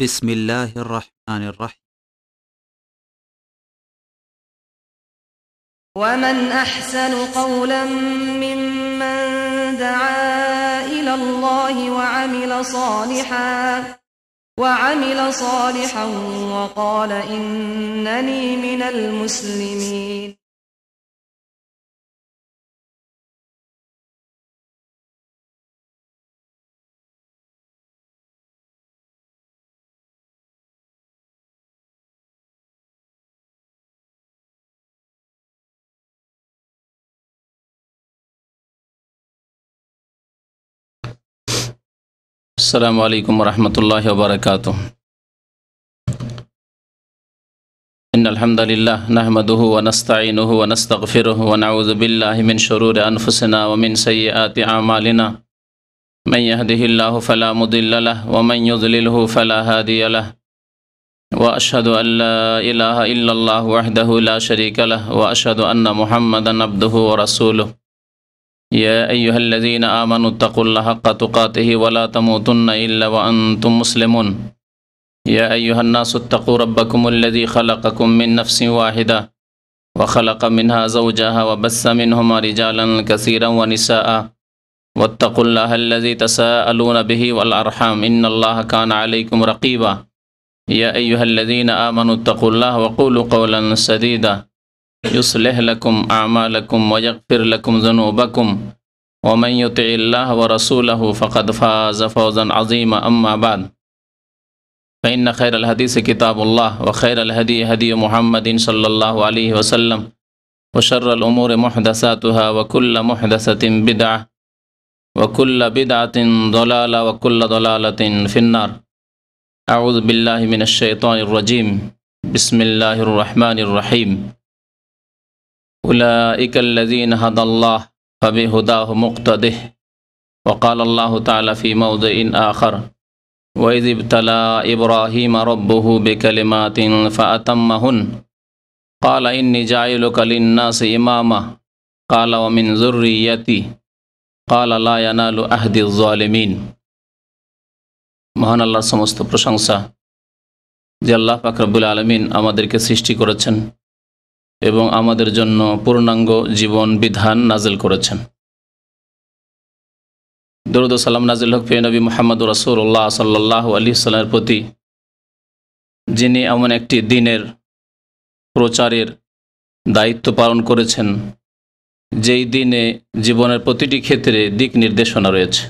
بسم الله الرحمن الرحيم. ومن أحسن قولا ممن دعا إلى الله وعمل صالحا وقال إنني من المسلمين. السلام عليكم ورحمة الله وبركاته. إن الحمد لله نحمده ونستعينه ونستغفره ونعوذ بالله من شرور أنفسنا ومن سيئات أعمالنا. من يهده الله فلا مضل له ومن يضلله فلا هادي له. وأشهد أن لا إله إلا الله وحده لا شريك له وأشهد أن محمدا عبده ورسوله. يا أيها الذين آمنوا اتقوا الله حق تقاته ولا تموتن إلا وأنتم مسلمون. يا أيها الناس اتقوا ربكم الذي خلقكم من نفس واحدة وخلق منها زوجها وبث منهما رجالا كثيرا ونساء واتقوا الله الذي تساءلون به والأرحام إن الله كان عليكم رقيبا. يا أيها الذين آمنوا اتقوا الله وقولوا قولا سديدا يصلح لكم أعمالكم ويغفر لكم ذنوبكم ومن يطع الله ورسوله فقد فاز فوزا عظيما. أما بعد فإن خير الحديث كتاب الله وخير الهدي هدي محمد صلى الله عليه وسلم وشر الأمور محدثاتها وكل محدثة بدعة وكل بدعة ضلالة وكل ضلالة في النار. أعوذ بالله من الشيطان الرجيم. بسم الله الرحمن الرحيم. أولئك الذين هدى الله فبهداه مقتده. وقال الله تعالى في موضع آخر وإذ ابتلى إبراهيم ربه بكلمات فأتمهن قال إني جاعلك للناس إماما قال ومن ذريتي قال لا ينال عهد الظالمين. মহান আল্লাহর সমস্ত প্রশংসা যে আল্লাহ পাক রব্বুল আলামিন আমাদেরকে সৃষ্টি করেছেন এবং আমাদের জন্য পূর্ণাঙ্গ জীবন বিধান নাজিল করেছেন। দরুদ ও সালাম নাজিল হোক প্রিয় নবী মুহাম্মদুর রাসূলুল্লাহ সাল্লাল্লাহু আলাইহি ওয়াসাল্লামের প্রতি, যিনি এমন একটি দ্বীনের প্রচারের দায়িত্ব পালন করেছেন যেই দিনে জীবনের প্রতিটি ক্ষেত্রে দিক নির্দেশনা রয়েছে।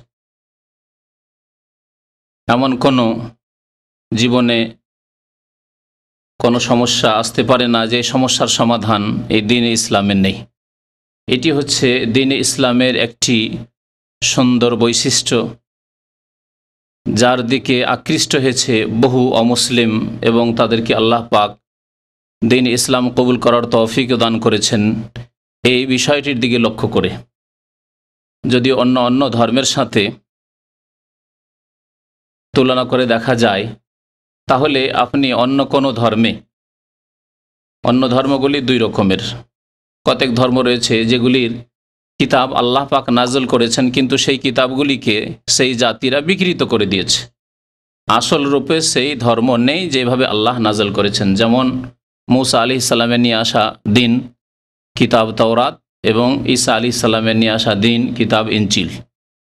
এমন কোনো জীবনে কোনো সমস্যা আসতে পারে না যে সমস্যার সমাধান এই দ্বীনে ইসলামের নেই। এটি হচ্ছে দ্বীনে ইসলামের একটি সুন্দর বৈশিষ্ট্য, যার দিকে আকৃষ্ট হয়েছে বহু অমুসলিম এবং তাদেরকে আল্লাহ পাক দ্বীন ইসলাম কবুল করার তৌফিক দান করেছেন এই বিষয়টির দিকে লক্ষ্য করে। যদি অন্য ধর্মের সাথে তুলনা করে দেখা যায় তাহলে আপনি অন্য ধর্মগুলি দুই রকমের। কতক ধর্ম রয়েছে যেগুলির কিতাব আল্লাহ পাক নাজল করেছেন, কিন্তু সেই কিতাবগুলিকে সেই জাতিরা বিকৃত করে দিয়েছে। আসল রূপে সেই ধর্ম নেই যেভাবে আল্লাহ নাজল করেছেন। যেমন মূসা আলাইহিস সালামের নিয়ে আসা দিন কিতাব তাওরাত এবং ঈসা আলাইহিস সালামের নিয়ে আসা দিন কিতাব ইনজিল,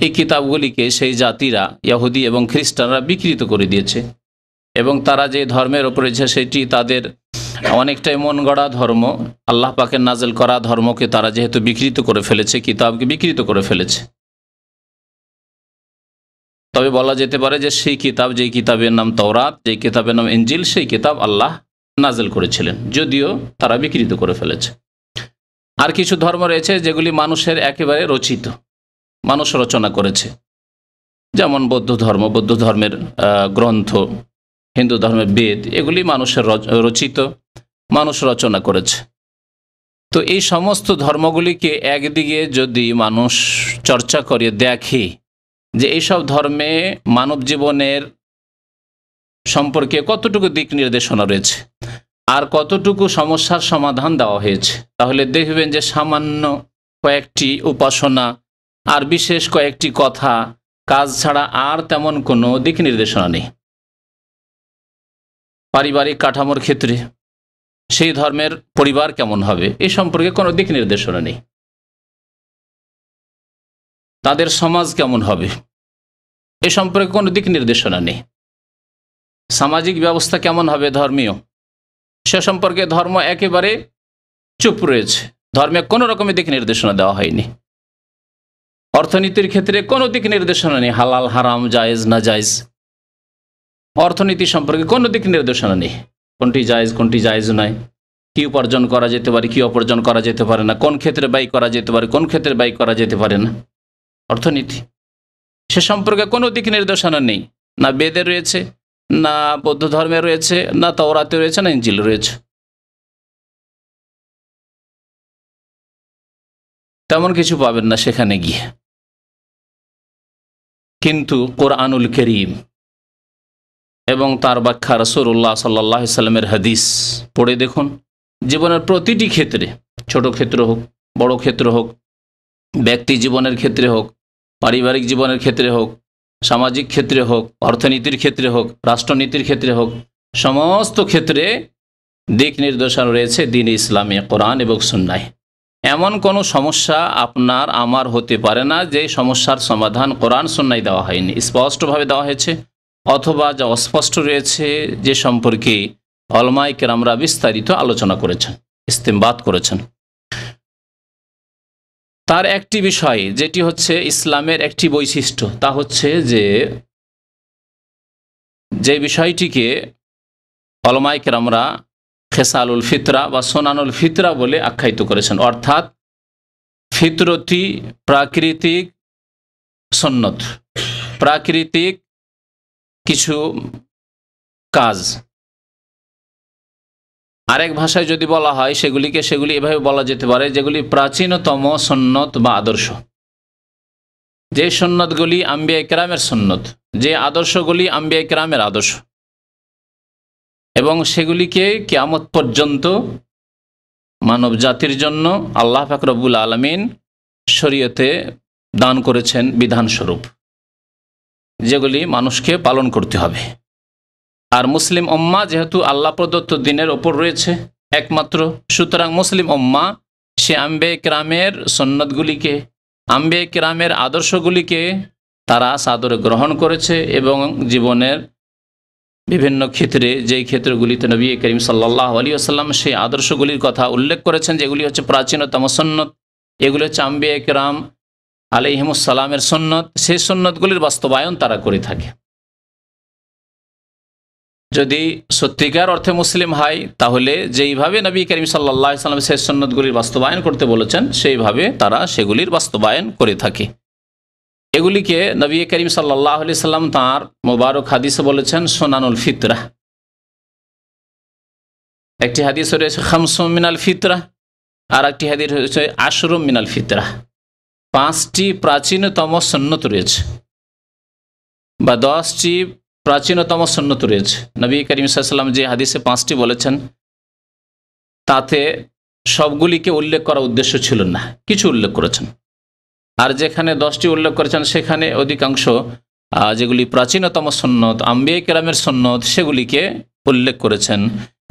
এই কিতাবগুলিকে সেই জাতিরা ইহুদি এবং খ্রিস্টানরা বিকৃত করে দিয়েছে এবং তারা যে ধর্মের ওপরে সেটি তাদের অনেকটাই মন গড়া ধর্ম। আল্লাহ পাকের নাজেল করা ধর্মকে তারা যেহেতু বিকৃত করে ফেলেছে, কিতাবকে বিকৃত করে ফেলেছে, তবে বলা যেতে পারে যে সেই কিতাব, যেই কিতাবের নাম তাওরাত, যেই কিতাবের নাম ইনজিল, সেই কিতাব আল্লাহ নাজেল করেছিলেন, যদিও তারা বিকৃত করে ফেলেছে। আর কিছু ধর্ম রয়েছে যেগুলি মানুষের একেবারে রচিত, মানুষ রচনা করেছে। যেমন বৌদ্ধ ধর্মের গ্রন্থ, হিন্দু ধর্মের বেদ, এগুলি মানুষের রচিত, মানুষ রচনা করেছে। তো এই সমস্ত ধর্মগুলিকে একদিকে যদি মানুষ চর্চা করে দেখে যে এইসব ধর্মে মানব জীবনের সম্পর্কে কতটুকু দিক নির্দেশনা রয়েছে আর কতটুকু সমস্যার সমাধান দেওয়া হয়েছে, তাহলে দেখবেন যে সামান্য কয়েকটি উপাসনা আর বিশেষ কয়েকটি কথা কাজ ছাড়া আর তেমন কোনো দিক নির্দেশনা নেই। পারিবারিক কাঠামোর ক্ষেত্রে সেই ধর্মের পরিবার কেমন হবে এ সম্পর্কে কোনো দিক নির্দেশনা নেই। তাদের সমাজ কেমন হবে এ সম্পর্কে কোনো দিক নির্দেশনা নেই। সামাজিক ব্যবস্থা কেমন হবে ধর্মীয়, সে সম্পর্কে ধর্ম একেবারে চুপ রয়েছে। ধর্মে কোনো রকমের দিক নির্দেশনা দেওয়া হয়নি। অর্থনীতির ক্ষেত্রে কোনো দিক নির্দেশনা নেই, হালাল হারাম জায়েজ না জায়েজ। অর্থনীতি সম্পর্কে কোনো দিক নির্দেশনা নেই, কোনটি জায়েজ কোনটি জায়েজ নয়, কি উপার্জন করা যেতে পারে কি উপার্জন করা যেতে পারে না, কোন ক্ষেত্রে ব্যয় করা যেতে পারে কোন ক্ষেত্রে ব্যয় করা যেতে পারে না। অর্থনীতি সে সম্পর্কে কোনো দিক নির্দেশনা নেই, না বেদে রয়েছে, না বৌদ্ধ ধর্মে রয়েছে, না তাওরাতে রয়েছে, না ইনজিল রয়েছে। তেমন কিছু পাবেন না সেখানে গিয়ে। কিন্তু কোরআনুল কারীম এবং তার ব্যাখ্যা রাসূলুল্লাহ সাল্লাল্লাহু আলাইহি সাল্লামের হাদিস পড়ে দেখুন, জীবনের প্রতিটি ক্ষেত্রে, ছোট ক্ষেত্র হোক বড় ক্ষেত্র হোক, ব্যক্তি জীবনের ক্ষেত্রে হোক, পারিবারিক জীবনের ক্ষেত্রে হোক, সামাজিক ক্ষেত্রে হোক, অর্থনীতির ক্ষেত্রে হোক, রাষ্ট্রনীতির ক্ষেত্রে হোক, সমস্ত ক্ষেত্রে দিক নির্দেশনা রয়েছে দ্বীন ইসলামে, কোরআন এবং সুন্নাহয়। এমন কোনো সমস্যা আপনার আমার হতে পারে না যে সমস্যার সমাধান কোরআন সুন্নাহয় দেওয়া হয়নি, স্পষ্টভাবে দেওয়া হয়েছে, অথবা যা অস্পষ্ট রয়েছে যে সম্পর্কে উলামায়ে কেরামরা বিস্তারিত আলোচনা করেছেন, ইস্তেমবাত করেছেন। তার একটি বিষয় যেটি হচ্ছে ইসলামের একটি বৈশিষ্ট্য, তা হচ্ছে যে বিষয়টিকে উলামায়ে কেরামরা খেসালুল ফিতরা বা সুনানুল ফিতরা বলে আখ্যায়িত করেছেন, অর্থাৎ ফিতরতি প্রাকৃতিক সুন্নত, প্রাকৃতিক কিছু কাজ। আরেক ভাষায় যদি বলা হয় সেগুলি এভাবে বলা যেতে পারে যেগুলি প্রাচীনতম সুন্নত বা আদর্শ, যে সুন্নতগুলি আম্বিয়া কেরামের সুন্নত, যে আদর্শগুলি আম্বিয়া কেরামের আদর্শ, এবং সেগুলিকে কিয়ামত পর্যন্ত মানব জাতির জন্য আল্লাহ পাক রব্বুল আলামিন শরীয়তে দান করেছেন বিধানস্বরূপ, যেগুলি মানুষকে পালন করতে হবে। আর মুসলিম উম্মাহ যেহেতু আল্লাহ প্রদত্ত দিনের ওপর রয়েছে একমাত্র, সুতরাং মুসলিম উম্মাহ সে আম্বিয়া কেরামের সুন্নতগুলিকে, আম্বিয়া কেরামের আদর্শগুলিকে তারা সাদরে গ্রহণ করেছে এবং জীবনের বিভিন্ন ক্ষেত্রে, যেই ক্ষেত্রগুলিতে নবী করিম সাল্লাল্লাহু আলাইহি ওয়াসাল্লাম সেই আদর্শগুলির কথা উল্লেখ করেছেন, যেগুলি হচ্ছে প্রাচীনতম সুন্নত, এগুলি হচ্ছে আম্বিয়া কেরাম আলাইহিমুস সালামের সুন্নত, সেই সুন্নতগুলির বাস্তবায়ন তারা করে থাকে। যদি সত্যিকার অর্থে মুসলিম হয় তাহলে যেইভাবে নবী করিম সাল্লাল্লাহু আলাইহি ওয়াসাল্লাম সেই সুন্নতগুলির বাস্তবায়ন করতে বলেছেন সেইভাবে তারা সেগুলির বাস্তবায়ন করে থাকে। এগুলিকে নবী করিম সাল্লাল্লাহু আলাইহি সাল্লাম তাঁর মোবারক হাদিসে বলেছেন সুনানুল ফিতরা। একটি হাদিস রয়েছে খামসুম মিনাল ফিতরা, আর একটি হাদিস রয়েছে আশরুম মিনাল ফিতরা। 5টি প্রাচীনতম সুন্নত রয়েছে বা 10টি প্রাচীনতম সুন্নত রয়েছে। নবী করিম সাল্লাল্লাহু আলাইহি সাল্লাম যে হাদিসে 5টি বলেছেন তাতে সবগুলিকে উল্লেখ করা উদ্দেশ্য ছিল না, কিছু উল্লেখ করেছেন। আর যেখানে 10টি উল্লেখ করেছেন সেখানে অধিকাংশ যেগুলি প্রাচীনতম সুন্নত আম্বিয়া কেরামের সুন্নত সেগুলিকে উল্লেখ করেছেন,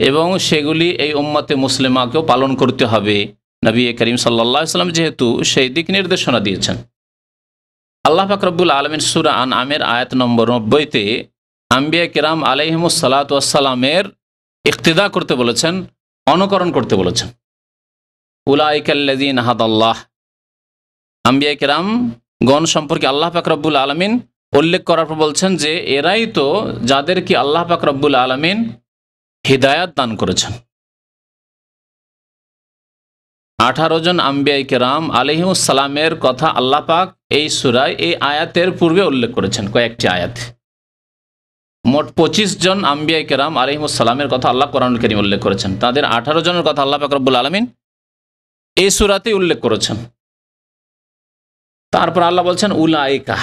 এবং সেগুলি এই উম্মতে মুসলিমাকেও পালন করতে হবে। নবী করিম সাল্লাল্লাহু আলাইহি ওয়াসাল্লাম যেহেতু সেই দিক নির্দেশনা দিয়েছেন। আল্লাহ পাক রব্বুল আলামিন সূরা আনআমের আয়াত নম্বর 90-তে আম্বিয়া কেরাম আলাইহিমুস সালাতু ওয়াস সালামের ইক্তিদা করতে বলেছেন, অনুকরণ করতে বলেছেন। উলাইকাল্লাযীনা হাদাল্লাহ, আম্বিয়া কেরাম গণ সম্পর্কে আল্লাহ পাক রব্বুল আলামিন উল্লেখ করার পর বলছেন যে এরাই তো যাদেরকে আল্লাহ পাক রব্বুল আলামিন হিদায়াত দান করেছেন। 18 জন আম্বিয়া কেরাম আলাইহিমুস সালামের কথা আল্লাহ পাক এই সূরায় এই আয়াতের পূর্বে উল্লেখ করেছেন কয়েকটি আয়াত। মোট 25 জন আম্বিয়া কেরাম আলাইহিমুস সালামের কথা আল্লাহ কোরআনুল কারীমে উল্লেখ করেছেন, তাদের 18 জনের কথা আল্লাহ পাক রব্বুল আলামিন এই সূরাতে উল্লেখ করেছেন। তারপর আল্লাহ বলছেন উলাইকা,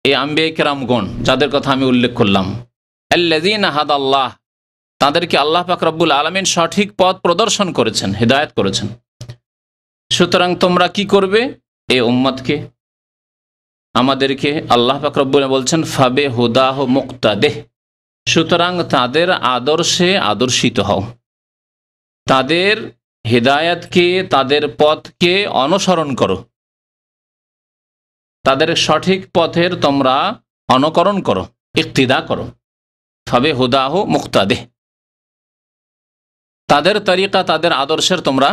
এই আম্বিয়া কেরামগণ যাদের কথা আমি উল্লেখ করলাম, আল্লাযীনা হাদাল্লাহ, তাদেরকে আল্লাহ পাক রব্বুল আলামিন সঠিক পথ প্রদর্শন করেছেন, হিদায়াত করেছেন। সুতরাং তোমরা কি করবে? এই উম্মতকে, আমাদেরকে আল্লাহ পাক রব্বুল বলছেন ফাবে হুদাহ মুক্তাদেহ, সুতরাং তাদের আদর্শে আদর্শিত হও, তাদের হিদায়াতকে, তাদের পথকে অনুসরণ করো, তাদের সঠিক পথের তোমরা অনুকরণ করো, ইক্তিদা করো। তবে হুদাহু মুক্তাদে, তাদের তরিকা, তাদের আদর্শের তোমরা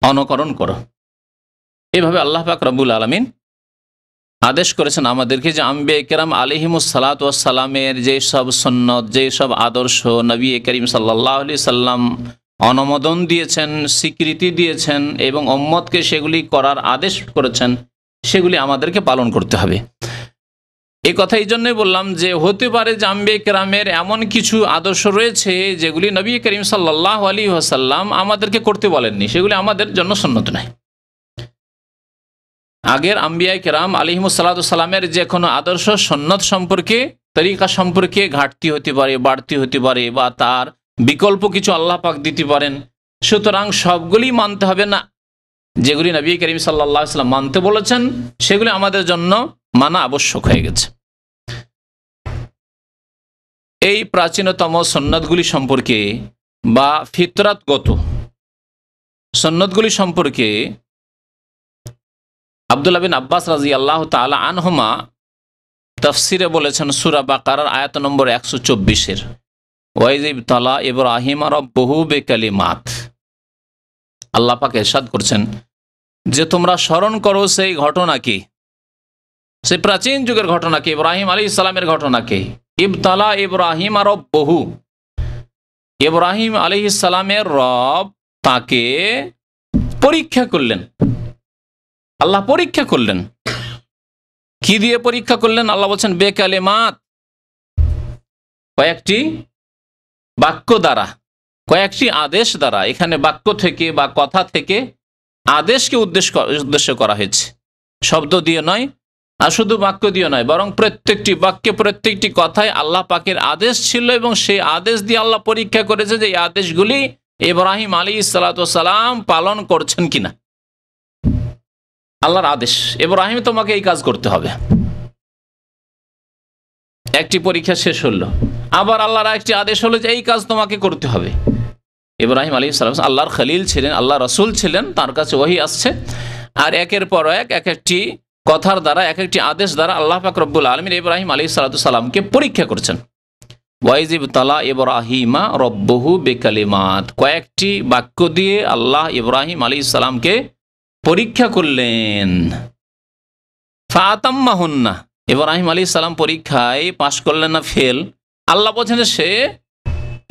অনুকরণ করো। এইভাবে আল্লাহ পাক রব্বুল আলামিন আদেশ করেছেন আমাদেরকে যে আম্বিয়া কেরাম আলাইহিমুস সালাতু ওয়াস সালামের যেসব সুন্নত, যেসব আদর্শ নবী করিম সাল্লাল্লাহু আলাইহি সাল্লাম অনুমোদন দিয়েছেন, স্বীকৃতি দিয়েছেন এবং উম্মতকে সেগুলি করার আদেশ করেছেন, সেগুলি আমাদেরকে পালন করতে হবে। এই কথা এই জন্যই বললাম যে হতে পারে যে আম্বিয়া কেরামের এমন কিছু আদর্শ রয়েছে যেগুলি নবী করিম সাল্লাল্লাহু আলাইহি ওয়াসাল্লাম আমাদেরকে করতে বলেননি, সেগুলি আমাদের জন্য সুন্নত নয়। আগের আম্বিয়া কেরাম আলাইহিমুস সালাতু সালামের যে কোনো আদর্শ সুন্নত সম্পর্কে, তরিকা সম্পর্কে ঘাটতি হতে পারে, বাড়তি হতে পারে, বা তার বিকল্প কিছু আল্লাহ পাক দিতে পারেন। সুতরাং সবগুলি মানতে হবে না, যেগুলি নবী করিম সাল্লাল্লাহু আলাইহি ওয়াসাল্লাম মানতে বলেছেন সেগুলি আমাদের জন্য মানা আবশ্যক হয়ে গেছে। এই প্রাচীনতম সুন্নাতগুলি সম্পর্কে বা ফিতরাতগত সুন্নাতগুলি সম্পর্কে আব্দুল্লাহ বিন আব্বাস রাদিয়াল্লাহু তাআলা আনহুমা তাফসিরে বলেছেন সূরা বাকারার আয়াত নম্বর 124-এর, ওয়াইজ ইবতালা ইব্রাহিম রাব্বুহু বিকালিমাত। আল্লাহ পাক ইরশাদ করছেন যে তোমরা স্মরণ করো সেই ঘটনাকে, সেই প্রাচীন যুগের ঘটনাকে, ইব্রাহিম আলাইহিস সালামের ঘটনাকে। ইবতালা ইব্রাহিম রাব্বুহু, ইব্রাহিম আলাইহিস সালামের রব তাকে পরীক্ষা করলেন। আল্লাহ পরীক্ষা করলেন। কি দিয়ে পরীক্ষা করলেন? আল্লাহ বলছেন বেকালিমাত, কয়েকটি বাক্য দ্বারা, কয়েকটি আদেশ দ্বারা। এখানে বাক্য থেকে বা কথা থেকে আদেশকে উদ্দেশ্য করা হয়েছে, শব্দ দিয়ে নয়, আর শুধু বাক্য দিয়ে নয়, বরং প্রত্যেকটি বাক্যে, প্রত্যেকটি কথায় আল্লাহ পাকের আদেশ ছিল এবং সেই আদেশ দিয়ে আল্লাহ পরীক্ষা করেছে যে এই আদেশগুলি ইব্রাহিম আলাইহিস সালাতু ওয়াস সালাম পালন করছেন কিনা। আল্লাহর আদেশ, ইব্রাহিম তোমাকে এই কাজ করতে হবে। একটি পরীক্ষা শেষ হলো, আবার আল্লাহর একটি আদেশ হলো যে এই কাজ তোমাকে করতে হবে। ইব্রাহিম আলাইহিস সালাম আল্লাহর খলিল ছিলেন, আল্লাহ রাসূল ছিলেন, তার কাছে ওহী আসছে, আর একের পর এক একটি কথার দ্বারা, এক একটি আদেশ দ্বারা আল্লাহ পাক রব্বুল আলামিন ইব্রাহিম আলাইহিস সালাতু সালামকে পরীক্ষা করছেন। ওয়াইজ ইবতালা ইব্রাহিমা রাব্বুহু বিকালিমাত, কয়েকটি বাক্য দিয়ে আল্লাহ ইব্রাহিম আলাইহিস সালামকে পরীক্ষা করলেন। ফাতাম্মাহুন্না, ইব্রাহিম আলাইহিস সালাম পরীক্ষায় পাশ করলেন না ফেল। আল্লাহ বলছেন সে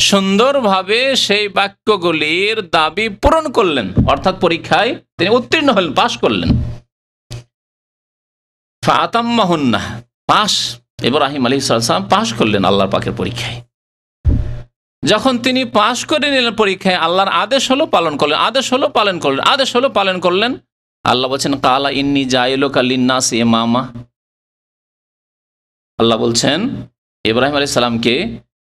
সুন্দরভাবে সেই বাক্যগুলির দাবি পূরণ করলেন, অর্থাৎ পরীক্ষায় তিনি উত্তীর্ণ হলেন, পাশ করলেন। ফাতাম্মাহুন্না, পাশ, ইব্রাহিম আলাইহিস সালাম পাশ করলেন আল্লাহর পাকের পরীক্ষায়। যখন তিনি পাশ করে নিলেন পরীক্ষায়, আল্লাহর আদেশ হলো পালন করলেন, আদেশ হলো পালন করলেন, আদেশ হলো পালন করলেন। আল্লাহ বলছেন কালা ইন্নী জাইলুকা লিন্নাসি ইমামা। আল্লাহ বলছেন ইব্রাহিম আলাইহিস সালামকে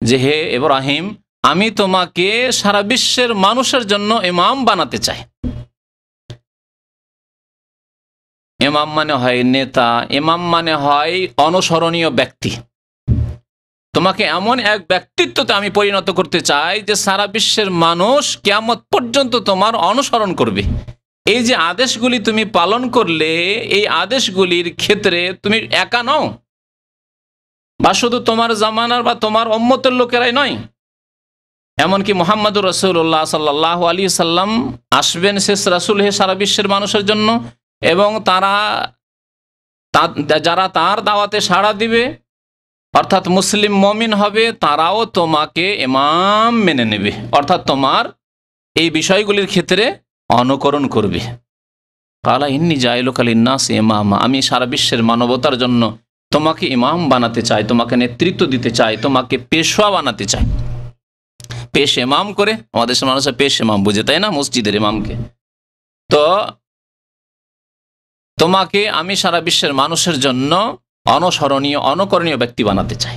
যে হে ইব্রাহিম, আমি তোমাকে সারা বিশ্বের মানুষের জন্য ইমাম বানাতে চাই। ইমাম মানে হয় নেতা, ইমাম মানে হয় অনুসরণীয় ব্যক্তি। তোমাকে এমন এক ব্যক্তিত্বতে আমি পরিণত করতে চাই যে সারা বিশ্বের মানুষ কিয়ামত পর্যন্ত তোমার অনুসরণ করবে। এই যে আদেশগুলি তুমি পালন করলে, এই আদেশগুলির ক্ষেত্রে তুমি একা নও, বা শুধু তোমার জামানার বা তোমার উম্মতের লোকেরাই নয়, এমনকি মুহাম্মদুর রাসূলুল্লাহ সাল্লাল্লাহু আলাইহি সাল্লাম আসবেন শেষ রাসূল হয়ে সারা বিশ্বের মানুষের জন্য, এবং যারা তার দাওয়াতে সাড়া দিবে, অর্থাৎ মুসলিম মুমিন হবে, তারাও তোমাকে ইমাম মেনে নেবে, অর্থাৎ তোমার এই বিষয়গুলির ক্ষেত্রে অনুকরণ করবে। কালা ইন্নী জাইলুকা লিন্নাসি ইমামা, আমি সারা বিশ্বের মানবতার জন্য তোমাকে ইমাম বানাতে চাই, তোমাকে নেতৃত্ব দিতে চাই, তোমাকে পেশওয়া বানাতে চাই। পেশ ইমাম করে আমাদের মানুষের পেশ ইমাম বুঝে, তাই না, মসজিদের ইমামকে। তো তোমাকে আমি সারা বিশ্বের মানুষের জন্য অনুসরণীয়, অনুকরণীয় ব্যক্তি বানাতে চাই।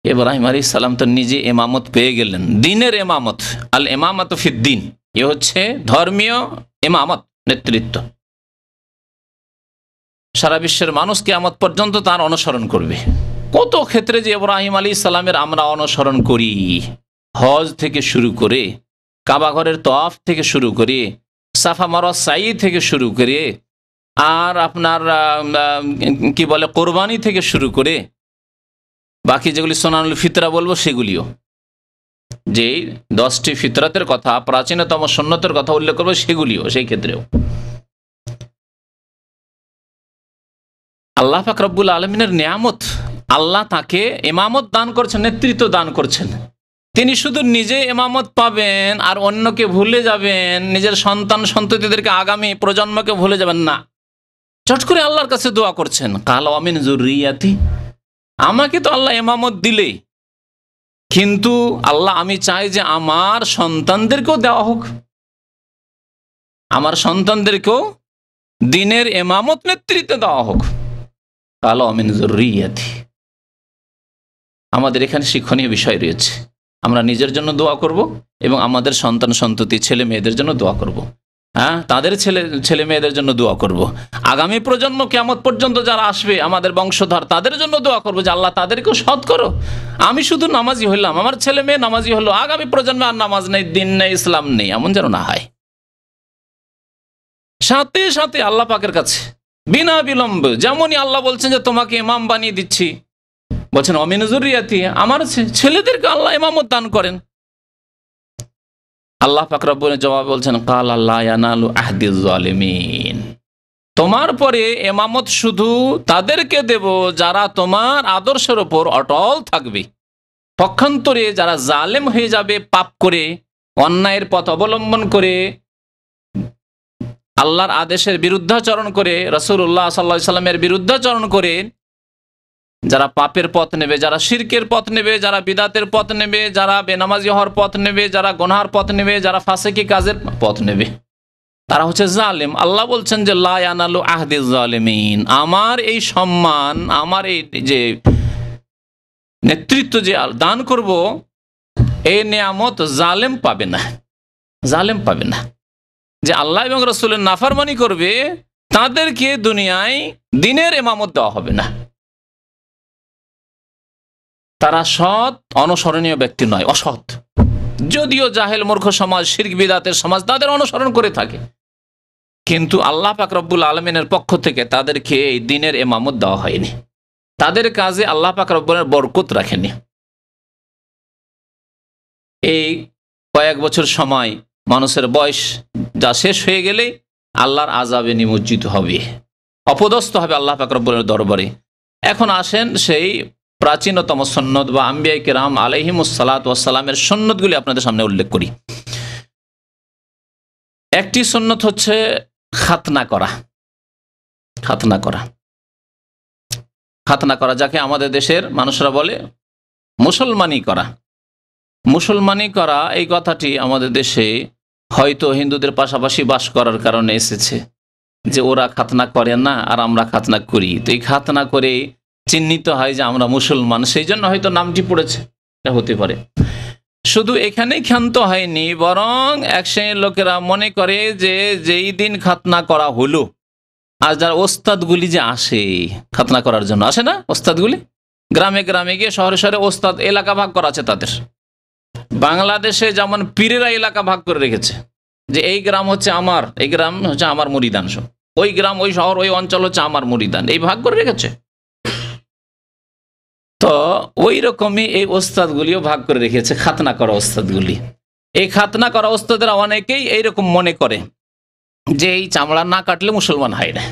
ইব্রাহিম আলাইহিস সালাম তো নিজে ইমামত পেয়ে গেলেন, দ্বীনের ইমামত, আল ইমামাত ফিদ্দীন, এ হচ্ছে ধর্মীয় ইমামত, নেতৃত্ব। সারা বিশ্বের মানুষ কিয়ামত পর্যন্ত তার অনুসরণ করবে। কত ক্ষেত্রে যে ইব্রাহিম আলাইহিস সালামের আমরা অনুসরণ করি, হজ থেকে শুরু করে, কাবা ঘরের তওয়াফ থেকে শুরু করে, সাফা মারওয়া সাই থেকে শুরু করে, আর আপনার কি বলে কোরবানি থেকে শুরু করে, বাকি যেগুলি সুনানুল ফিতরা বলবো সেগুলিও, যে 10টি ফিতরাতের কথা, প্রাচীনতম সুন্নতের কথা উল্লেখ করবো সেগুলিও, সেই ক্ষেত্রেও আল্লাহ পাক রব্বুল আলমিনের নিয়ামত। আল্লাহ তাকে ইমামত দান করছেন, নেতৃত্ব দান করছেন। তিনি শুধু নিজে ইমামত পাবেন আর অন্যকে ভুলে যাবেন, নিজের সন্তান সন্ততিদেরকে, আগামী প্রজন্মকে ভুলে যাবেন না। চট করে আল্লাহর কাছে দোয়া করছেন, কাল আমিন যুররিয়াতি, আমাকে তো আল্লাহ ইমামত দিলে, কিন্তু আল্লাহ আমি চাই যে আমার সন্তানদেরকেও দেওয়া হোক, আমার সন্তানদেরকেও দিনের ইমামত নেতৃত্ব দেওয়া হোক। কাল আমিন যুররিয়াতি। আমাদের এখানে শিক্ষণীয় বিষয় রয়েছে। আমরা নিজের জন্য দোয়া করব এবং আমাদের সন্তান সন্ততি ছেলে মেয়েদের জন্য দোয়া করব। হ্যাঁ, তাদের ছেলে মেয়েদের জন্য দোয়া করব। আগামী প্রজন্ম কিয়ামত পর্যন্ত যারা আসবে, আমাদের বংশধর, তাদের জন্য দোয়া করব যে আল্লাহ তাদেরকেও সৎ করো। আমি শুধু নামাজি হইলাম, আমার ছেলে মেয়ে নামাজি হলো, আগামী প্রজন্মে আর নামাজ নেই, দিন নেই, ইসলাম নেই, এমন যেন না হয়। সাথে সাথে আল্লাহ পাকের কাছে বিনা বিলম্বে, যেমনই আল্লাহ বলছেন যে তোমাকে ইমাম বানিয়ে দিচ্ছি, বলছেন অমিন যুররিয়াতি, আমার ছেলেদেরকে আল্লাহ ইমামত দান করেন। আল্লাহ পাক রব্বুল জবাব বলছেন, কাল লা ইয়ানালু আহদিজ জালিমিন, তোমার পরে ইমামত শুধু তাদেরকে দেব যারা তোমার আদর্শের উপর অটল থাকবে। পক্ষান্তরে যারা জালেম হয়ে যাবে, পাপ করে, অন্যায়ের পথ অবলম্বন করে, আল্লাহর আদেশের বিরুদ্ধাচরণ করে, রাসূলুল্লাহ সাল্লাল্লাহু আলাইহি সাল্লামের বিরুদ্ধাচরণ করে যারা পাপের পথ নেবে, যারা শিরকের পথ নেবে, যারা বিদাতের পথ নেবে, যারা বেনামাজি হওয়ার পথ নেবে, যারা গুনাহের পথ নেবে, যারা ফাসিকি কাজের পথ নেবে, তারা হচ্ছে জালেম। আল্লাহ বলছেন যে লা ইয়ানালু আহদিজ জালিমিন, আমার এই সম্মান, আমার এই যে নেতৃত্ব যে দান করব, এই নিয়ামত জালেম পাবে না, জালেম পাবে না। যে আল্লাহ এবং রাসূলের নাফরমানি করবে তাদেরকে দুনিয়ায় দিনের ইমামত দেওয়া হবে না। তারা সৎ অনুসরণীয় ব্যক্তি নয়, অসৎ। যদিও জাহেল মূর্খ সমাজ, শিরক বিদাতের সমাজ তাদের অনুসরণ করে থাকে, কিন্তু আল্লাহ পাক রব্বুল আলমিনের পক্ষ থেকে তাদেরকে এই দিনের ইমামত দেওয়া হয়নি। তাদের কাজে আল্লাহ পাক রব্বুলের বরকত রাখেনি। এই কয়েক বছর সময় মানুষের বয়স যা শেষ হয়ে গেলে আল্লাহর আযাবে নিমজ্জিত হবে, অপদস্থ হবে আল্লাহ পাক রব্বুলের দরবারে। এখন আসেন সেই প্রাচীনতম সুন্নত বা আম্বিয়া কিরাম আলাইহিমুস সালাতু ওয়াস সালামের সুন্নতগুলি আপনাদের সামনে উল্লেখ করি। একটি সুন্নত হচ্ছে খাতনা করা। খাতনা করা, খাতনা করা যাকে আমাদের দেশের মানুষরা বলে মুসলমানি করা। মুসলমানি করা এই কথাটি আমাদের দেশে হয়তো হিন্দুদের পাশাপাশি বাস করার কারণে এসেছে, যে ওরা খাতনা করে না আর আমরা খাতনা করি, তো এই খাতনা করে চিহ্নিত হয় যে আমরা মুসলমান, সেই জন্য হয়তো নামটি পড়েছে, এটা হতে পারে। শুধু এখানেই ক্ষান্ত হয়নি, বরং এক শ্রেণীর লোকেরা মনে করে যে যেই দিন খাতনা করা হলো, আর যারা ওস্তাদগুলি যে আসে খাতনা করার জন্য, আসে না ওস্তাদগুলি, গ্রামে গ্রামে গিয়ে শহরে শহরে ওস্তাদ, এলাকা ভাগ করা আছে তাদের। বাংলাদেশে যেমন পীরেরা এলাকা ভাগ করে রেখেছে, যে এই গ্রাম হচ্ছে আমার, এই গ্রাম হচ্ছে আমার মুরিদান, ওই গ্রাম, ওই শহর, ওই অঞ্চল হচ্ছে আমার মুরিদান, এই ভাগ করে রেখেছে। তো ওই রকমই এই ওস্তাদগুলিও ভাগ করে রেখেছে, খাতনা করা ওস্তাদগুলি। এই খাতনা করা ওস্তাদেরা অনেকেই এইরকম মনে করে যে এই চামড়া না কাটলে মুসলমান হয় না।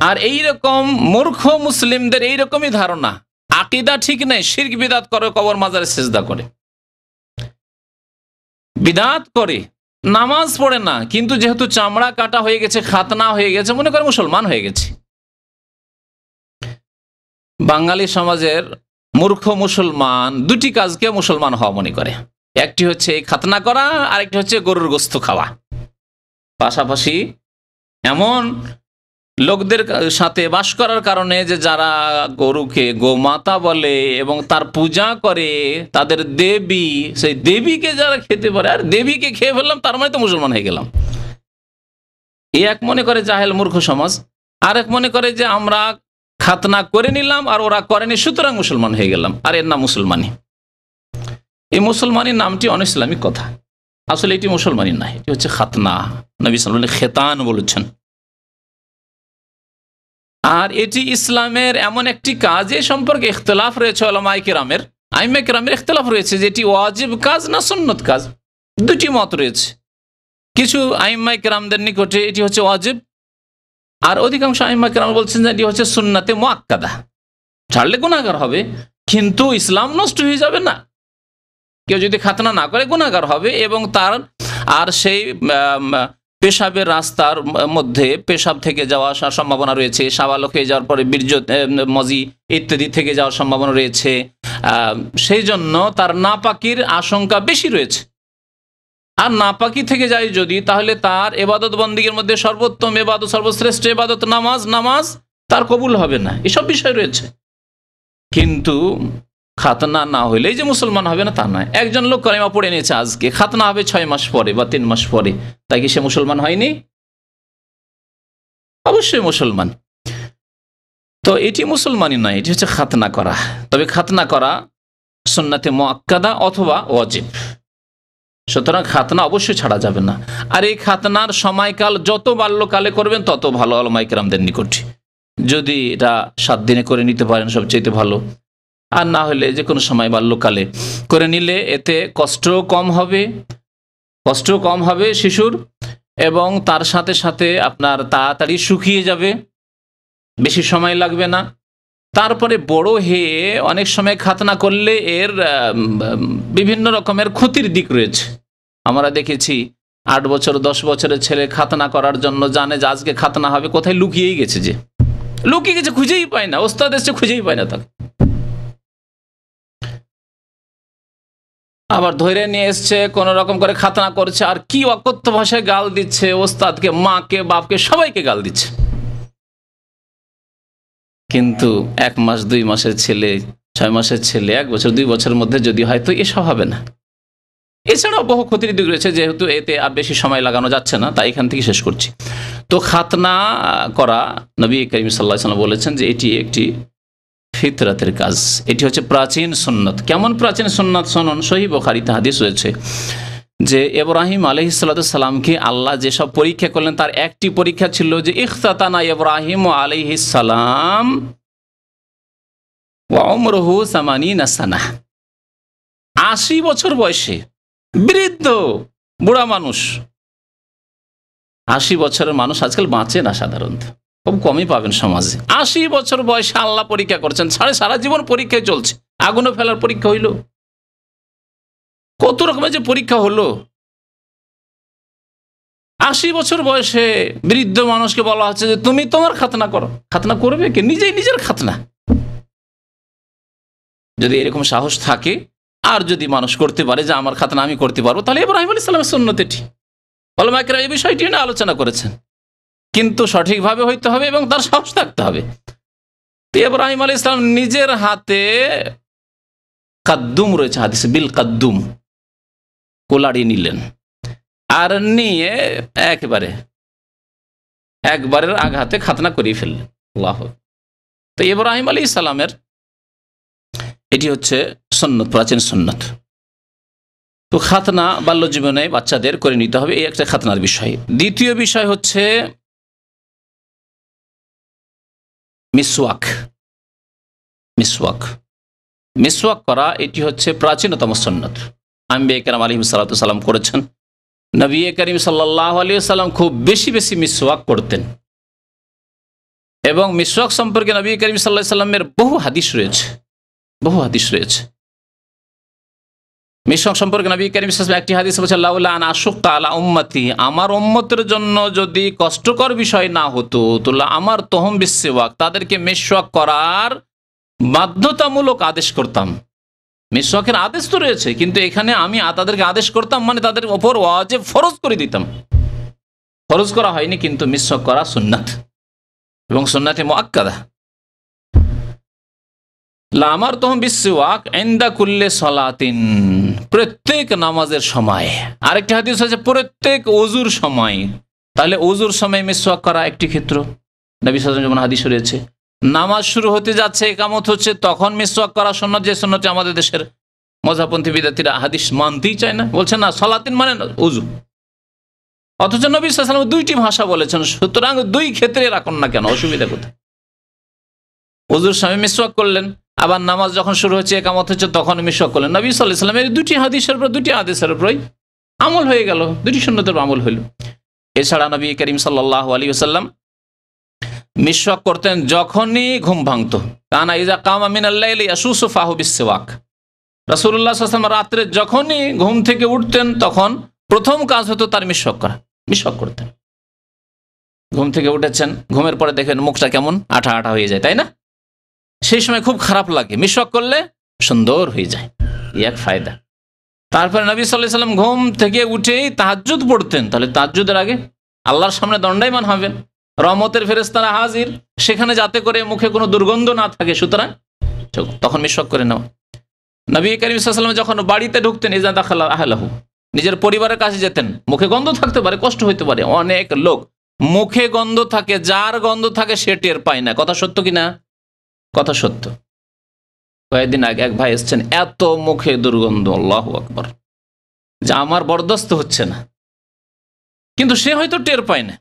আর এইরকম মূর্খ মুসলিমদের এইরকমই ধারণা, আকীদা ঠিক নেই, শিরক বিদাত করে, কবর মাজারে সিজদা করে, বিদাত করে, নামাজ পড়ে না, কিন্তু যেহেতু চামড়া কাটা হয়ে গেছে, খাতনা হয়ে গেছে, মনে করে মুসলমান হয়ে গেছে। বাঙালি সমাজের মূর্খ মুসলমান দুটি কাজকে মুসলমান হওয়া মনে করে, একটি হচ্ছে এই খাতনা করা, আর একটি হচ্ছে গরুর গোস্ত খাওয়া। পাশাপাশি এমন লোকদের সাথে বাস করার কারণে যে যারা গরুকে গোমাতা বলে এবং তার পূজা করে, তাদের দেবী, সেই দেবীকে যারা খেতে পারে, আর দেবীকে খেয়ে ফেললাম তার মানে তো মুসলমান হয়ে গেলাম। এক মনে করে জাহেল মূর্খ সমাজ, আর এক মনে করে যে আমরা খাতনা করে নিলাম আর ওরা করেনি, সুতরাং মুসলমান হয়ে গেলাম, আর এর নাম মুসলমানি। এই মুসলমানের নামটি অন ইসলামিক কথা, আসলে এটি মুসলমানি না, এটি হচ্ছে খাতনা। নবী সাল্লাল্লাহু আলাইহি ওয়াসাল্লাম খেতান বলেছেন। আর এটি ইসলামের এমন একটি কাজ, এ সম্পর্কে ইখতিলাফ রয়েছে উলামায়ে কেরামের, আইম্মায়ে কেরামের ইখতিলাফ রয়েছে যে এটি ওয়াজিব কাজ না সুন্নত কাজ, দুটি মত রয়েছে। কিছু আইম্মায়ে কেরামদের নিকটে এটি হচ্ছে ওয়াজিব, আর অধিকাংশ আইম্মায়ে কেরাম বলছেন যে এটি হচ্ছে সুন্নাতে মুআক্কাদা, ছাড়লে গুনাহগার হবে কিন্তু ইসলাম নষ্ট হয়ে যাবে না। কেউ যদি খাতনা না করে গুনাহগার হবে, এবং তার আর সেই পেশাবের রাস্তার মধ্যে পেশাব থেকে যাওয়া আসার সম্ভাবনা রয়েছে, সাবালক হয়ে যাওয়ার পরে বীর্য মজি ইত্যাদি থেকে যাওয়ার সম্ভাবনা রয়েছে, সেই জন্য তার নাপাকির আশঙ্কা বেশি রয়েছে। আর নাপাকি থেকে যায় যদি, তাহলে তার এবাদত বন্দিগের মধ্যে সর্বোত্তম এবাদত, সর্বশ্রেষ্ঠ এবাদত নামাজ তার কবুল হবে না, এসব বিষয় রয়েছে। কিন্তু খাতনা না হইলেই যে মুসলমান হবে না তা নয়। একজন লোক কলেমা পড়ে নিয়েছে আজকে, খাতনা হবে 6 মাস পরে বা 3 মাস পরে, তাই কি সে মুসলমান হয়নি? অবশ্যই মুসলমান। তো এটি মুসলমানই নয়, এটি হচ্ছে খাতনা করা। তবে খাতনা করা সুন্নাতে মুআক্কাদা অথবা ওয়াজিব, সুতরাং খাতনা অবশ্যই ছাড়া যাবে না। আর এই খাতনার সময়কাল যত বাল্যকালে করবেন তত ভালো উলামায়ে কেরামদের নিকটে। যদি এটা 7 দিনে করে নিতে পারেন সবচেয়ে ভালো, আর না হলে যে কোনো সময় বাল্যকালে করে নিলে এতে কষ্টও কম হবে শিশুর, এবং তার সাথে সাথে আপনার তাড়াতাড়ি শুকিয়ে যাবে, বেশি সময় লাগবে না। তারপরে বড় হয়ে অনেক সময় খাতনা করলে এর বিভিন্ন রকমের ক্ষতির দিক রয়েছে। আমরা দেখেছি 8 বছর 10 বছরের ছেলে খাতনা করার জন্য জানে যে আজকে খাতনা হবে, কোথায় লুকিয়েই গেছে, খুঁজেই পায় না, ওস্তাদ এসে খুঁজেই পায় না তাকে। আবার ধরে নিয়ে এসছে, কোন রকম করে খাতনা করছে, আর কি অকথ্য ভাষায় গাল দিচ্ছে ওস্তাদকে, মাকে, বাপকে, সবাইকে গাল দিচ্ছে। কিন্তু 1 মাস 2 মাসের ছেলে, 6 মাসের ছেলে 1 বছর 2 বছরের মধ্যে যদি হয় তো এসব হবে না। এছাড়াও বহু ক্ষতির দিক রয়েছে, যেহেতু এতে আর বেশি সময় লাগানো যাচ্ছে না, তাই এখান থেকে শেষ করছি। তো খাতনা করা, নবী করিম সাল্লাল্লাহু আলাইহি ওয়াসাল্লাম বলেছেন যে এটি একটি ফিতরাতের কাজ, এটি হচ্ছে প্রাচীন সুন্নত। কেমন প্রাচীন সুন্নত শুনুন, সহিহ বুখারীতে হাদিস রয়েছে যে ইব্রাহিম আলাইহিস সালামকে আল্লাহ যেসব পরীক্ষা করলেন তার একটি পরীক্ষা ছিল যে ইখতাতানা ইব্রাহিম আলাইহিস সালাম ওয়া উমরুহু 80 সানাহ, 80 বছর বয়সে, বৃদ্ধ বুড়া মানুষ। 80 বছরের মানুষ আজকাল বাঁচে না, সাধারণত খুব কমই পাবেন সমাজে। 80 বছর বয়সে আল্লাহ পরীক্ষা করছেন, সারা জীবন পরীক্ষায় চলছে। আগুনে ফেলার পরীক্ষা হইল, কত রকমের যে পরীক্ষা হলো। 80 বছর বয়সে বৃদ্ধ মানুষকে বলা হচ্ছে যে তুমি তোমার খাতনা করো। খাতনা করবে কে? নিজের খাতনা। যদি এরকম সাহস থাকে আর যদি মানুষ করতে পারে যে আমার খাতনা আমি করতে পারবো, তাহলে ইব্রাহিম আলাইহিস সালামের সুন্নত এটি। উলামায়ে কেরাম এই বিষয়টি নিয়ে আলোচনা করেছেন, কিন্তু সঠিকভাবে হইতে হবে এবং তার সাহস থাকতে হবে। ইব্রাহিম আলাইহিস সালাম নিজের হাতে কাদ্দুম রয়েছে হাদিসে, বিল কাদ্দুম, কোলাড়ি নিলেন, আর নিয়ে একবারের আঘাতে খাতনা করিয়ে ফেললেন। আল্লাহু। তো ইব্রাহিম আলাইহিস সালামের এটি হচ্ছে সুন্নত, প্রাচীন সুন্নত। তো খাতনা বাল্য জীবনে বাচ্চাদের করে নিতে হবে, এই একটা খাতনার বিষয়। দ্বিতীয় বিষয় হচ্ছে মিসওয়াক করা, এটি হচ্ছে প্রাচীনতম সুন্নত। আম্বিয়া কেরাম আলাইহিস সালাতু সালাম করেছেন। নবী করিম সাল্লাল্লাহু আলাইহি ওয়াসাল্লাম খুব বেশি মিসওয়াক করতেন, এবং মিসওয়াক সম্পর্কে নবী করিম সাল্লাল্লাহু আলাইহি ওয়াসাল্লামের বহু হাদিস রয়েছে। মিসওয়াক সম্পর্কে নবী করিম সাল্লাল্লাহু আলাইহি ওয়াসাল্লাম একটি হাদিস বলেছেন, লাউলা আন আশুক্কা আলা উম্মতি, আমার উম্মতের জন্য যদি কষ্টকর বিষয় না হতো তো আমার তহম বিসওয়াক, তাদেরকে মিসওয়াক করার বাধ্যতামূলক আদেশ করতাম। মিসওয়াকের আদেশ তো রয়েছে, কিন্তু এখানে আমি তাদেরকে আদেশ করতাম, মানে তাদের উপর ওয়াজিব, ফরজ করে দিতাম। ফরজ করা হয়নি, কিন্তু মিসওয়াক করা সুন্নাত এবং সুন্নাতে মুআক্কাদা। আমার তহম বিসওয়াক ইনদা কুল্লি সালাতিন, প্রত্যেক নামাজের সময়। আরেকটি হাদিস আছে প্রত্যেক ওযুর সময়। তাহলে ওযুর সময় মিসওয়াক করা একটি ক্ষেত্র, নবী সাল্লাল্লাহু আলাইহি ওয়াসাল্লাম যেমন হাদিস রয়েছে। নামাজ শুরু হতে যাচ্ছে, একামত হচ্ছে, তখন মিসওয়াক করা সুন্নাত, যে সুন্নতটি আমাদের দেশের মজাপন্থী বিদ্যার্থীরা হাদিস মানতেই চায় না, বলছে না সলাতিন মানে না উজু। অথচ নবী সাল্লাল্লাহু আলাইহি ওয়াসাল্লাম দুইটি ভাষা বলেছেন, সুতরাং দুই ক্ষেত্রে রাখুন না কেন, অসুবিধা কোথায়? উজুর সময় মিসওয়াক করলেন, আবার নামাজ যখন শুরু হচ্ছে, একামত হচ্ছে, তখন মিসওয়াক করলেন। নবী সাল্লাল্লাহু আলাইহি ওয়াসাল্লামের দুটি হাদিসের উপরই আমল হয়ে গেল, দুটি সুন্নতের আমল হইল। এছাড়া নবী করিম সাল্লাল্লাহু আলাইহি ওয়াসাল্লাম মিসওয়াক করতেন যখনই ঘুম ভাঙতো। কানা ইযা কামা মিনাল লাইলি ইয়াসুসু ফাহু বিসওয়াক। রাসূলুল্লাহ সাল্লাল্লাহু আলাইহি ওয়াসাল্লাম রাত্রে যখনই ঘুম থেকে উঠতেন, তখন প্রথম কাজ হতো তার মিসওয়াক করা, মিসওয়াক করতেন। ঘুম থেকে উঠেছেন, ঘুমের পরে দেখেন মুখটা কেমন আঠা আঠা হয়ে যায়, তাই না? সেই সময় খুব খারাপ লাগে, মিসওয়াক করলে সুন্দর হয়ে যায়, এক ফায়দা। তারপরে নবী সাল্লাল্লাহু আলাইহি ওয়াসাল্লাম ঘুম থেকে উঠেই তাহাজ্জুদ পড়তেন। তাহলে তাহাজ্জুদের আগে আল্লাহর সামনে দণ্ডায়মান হবেন, রহমতের ফেরেশতারা হাজির, সেখানে যাতে করে মুখে কোনো দুর্গন্ধ না থাকে, সুতরাং তখন মিসওয়াক করে নেওয়া। নবী করিম সাল্লাল্লাহু আলাইহি ওয়াসাল্লাম যখন বাড়িতে ঢুকতেন, ইযা দাখালা আহলাহু, নিজের পরিবারের কাছে যেতেন, মুখে গন্ধ থাকতে পারে, কষ্ট হইতে পারে। অনেক লোক মুখে গন্ধ থাকে, যার গন্ধ থাকে সে টের পায় না। কথা সত্য কিনা? কথা সত্য। কয়েকদিন আগে এক ভাই এসছেন, এত মুখে দুর্গন্ধ, আল্লাহু আকবার, যা আমার বরদাস্ত হচ্ছে না, কিন্তু সে হয়তো টের পায় না,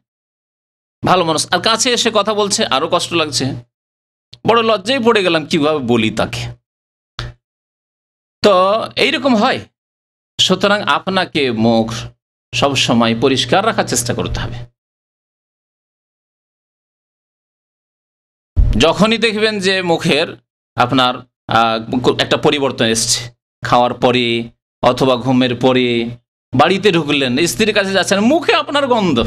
ভালো মানুষ। আর কাছে এসে কথা বলছে, আরো কষ্ট লাগছে, বড় লজ্জায় পড়ে গেলাম, কিভাবে বলি তাকে। তো এইরকম হয়। সুতরাং আপনাকে মুখ সবসময় পরিষ্কার রাখার চেষ্টা করতে হবে। যখনই দেখবেন যে মুখের আপনার একটা পরিবর্তন এসছে, খাওয়ার পরে অথবা ঘুমের পরে, বাড়িতে ঢুকলেন, স্ত্রীর কাছে যাচ্ছেন, মুখে আপনার গন্ধ,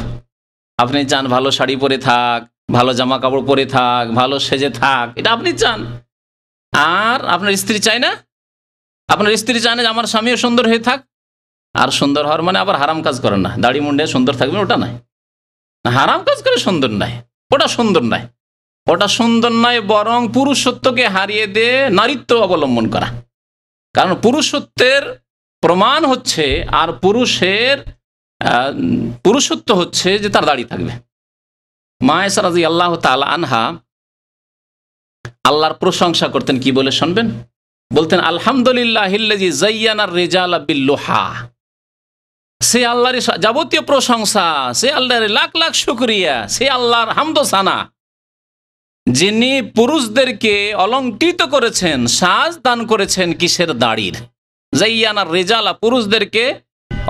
আপনি চান ভালো শাড়ি পরে থাক, ভালো জামা কাপড় পরে থাক, ভালো সেজে থাক, এটা আপনি চান। আর আপনার স্ত্রী চায় না? আপনার স্ত্রী চায় না যে আমার স্বামীও সুন্দর হয়ে থাক? আর সুন্দর হওয়ার মানে আবার হারাম কাজ করেন না, দাড়ি মুন্ডে সুন্দর থাকবেন, ওটা নয়। হারাম কাজ করে সুন্দর নয়, ওটা সুন্দর নয়, ওটা সুন্দর নয়, বরং পুরুষত্বকে হারিয়ে দিয়ে নারীত্ব অবলম্বন করা। কারণ পুরুষত্বের প্রমাণ হচ্ছে, আর পুরুষত্ব হচ্ছে যে তার দাড়ি থাকবে। মা আয়েশা রাদিয়াল্লাহু তাআলা আনহা আল্লাহর প্রশংসা করতেন, কি বলে শুনবেন? বলতেন, আলহামদুলিল্লাহিল্লাযী যায়্যানার রিজালা বিল্লুহা। সে আল্লাহর যাবতীয় প্রশংসা, সে আল্লাহর লাখ লাখ শুকরিয়া, সে আল্লাহর হামদ ও সানা, যিনি পুরুষদেরকে অলংকৃত করেছেন, সাজ দান করেছেন কিসের? দাড়ির। যায়্যানার রিজালা, পুরুষদেরকে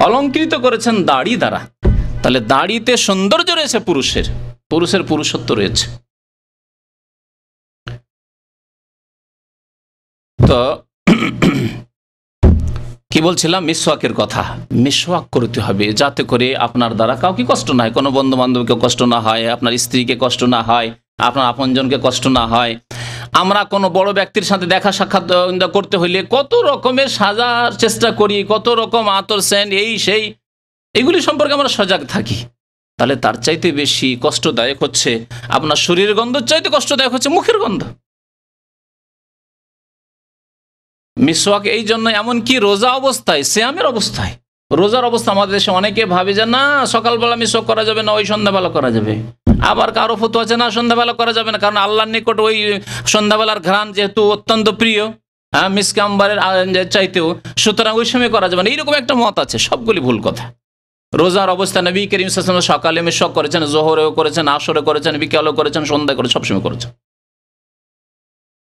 অলংকৃত করেছেন দাড়ি দ্বারা। তাহলে দাড়িতে সৌন্দর্য রয়েছে, পুরুষের পুরুষত্ব রয়েছে। তো কি বলছিলাম? মিসওয়াকের কথা। মিসওয়াক করতে হবে যাতে করে আপনার দ্বারা কাউকে কষ্ট না হয়, কোনো বন্ধু বান্ধবকে কষ্ট না হয়, আপনার স্ত্রীকে কষ্ট না হয়, আপনার আপনজনকে কষ্ট না হয়। আমরা কোনো বড় ব্যক্তির সাথে দেখা সাক্ষাৎ করতে হইলে কত রকমের সাজার চেষ্টা করি, কত রকম আতর সেন্ট, এই সেই, এগুলি সম্পর্কে আমরা সজাগ থাকি। তাহলে তার চাইতে বেশি কষ্টদায়ক হচ্ছে, আপনার শরীরের গন্ধ চাইতে কষ্টদায়ক হচ্ছে মুখের গন্ধ। মিসওয়াক এই জন্য, এমনকি রোজা অবস্থায়, সিয়ামের অবস্থায়, রোজার অবস্থা আমাদের দেশে অনেকে ভাবে যে না সকালবেলা মিসওয়াক করা যাবে না, ওই সন্ধ্যাবেলা করা যাবে। আবার কারো ফতোয়া আছে না সন্ধ্যাবেলা করা যাবে না, কারণ আল্লাহর নিকট ওই সন্ধ্যাবেলার ঘ্রাণ যেহেতু অত্যন্ত প্রিয়, মিসকে আম্বারের চাইতেও, সুতরাং ওই সময় করা যাবে না, এইরকম একটা মত আছে। সবগুলি ভুল কথা। রোজার অবস্থায় নবী করিম সাল্লাল্লাহু আলাইহি ওয়াসাল্লাম সকালে মিসওয়াক করেছেন, জোহরেও করেছেন, আসরে করেছেন, বিকালেও করেছেন, সন্ধ্যায় করেছেন, সবসময় করেছেন।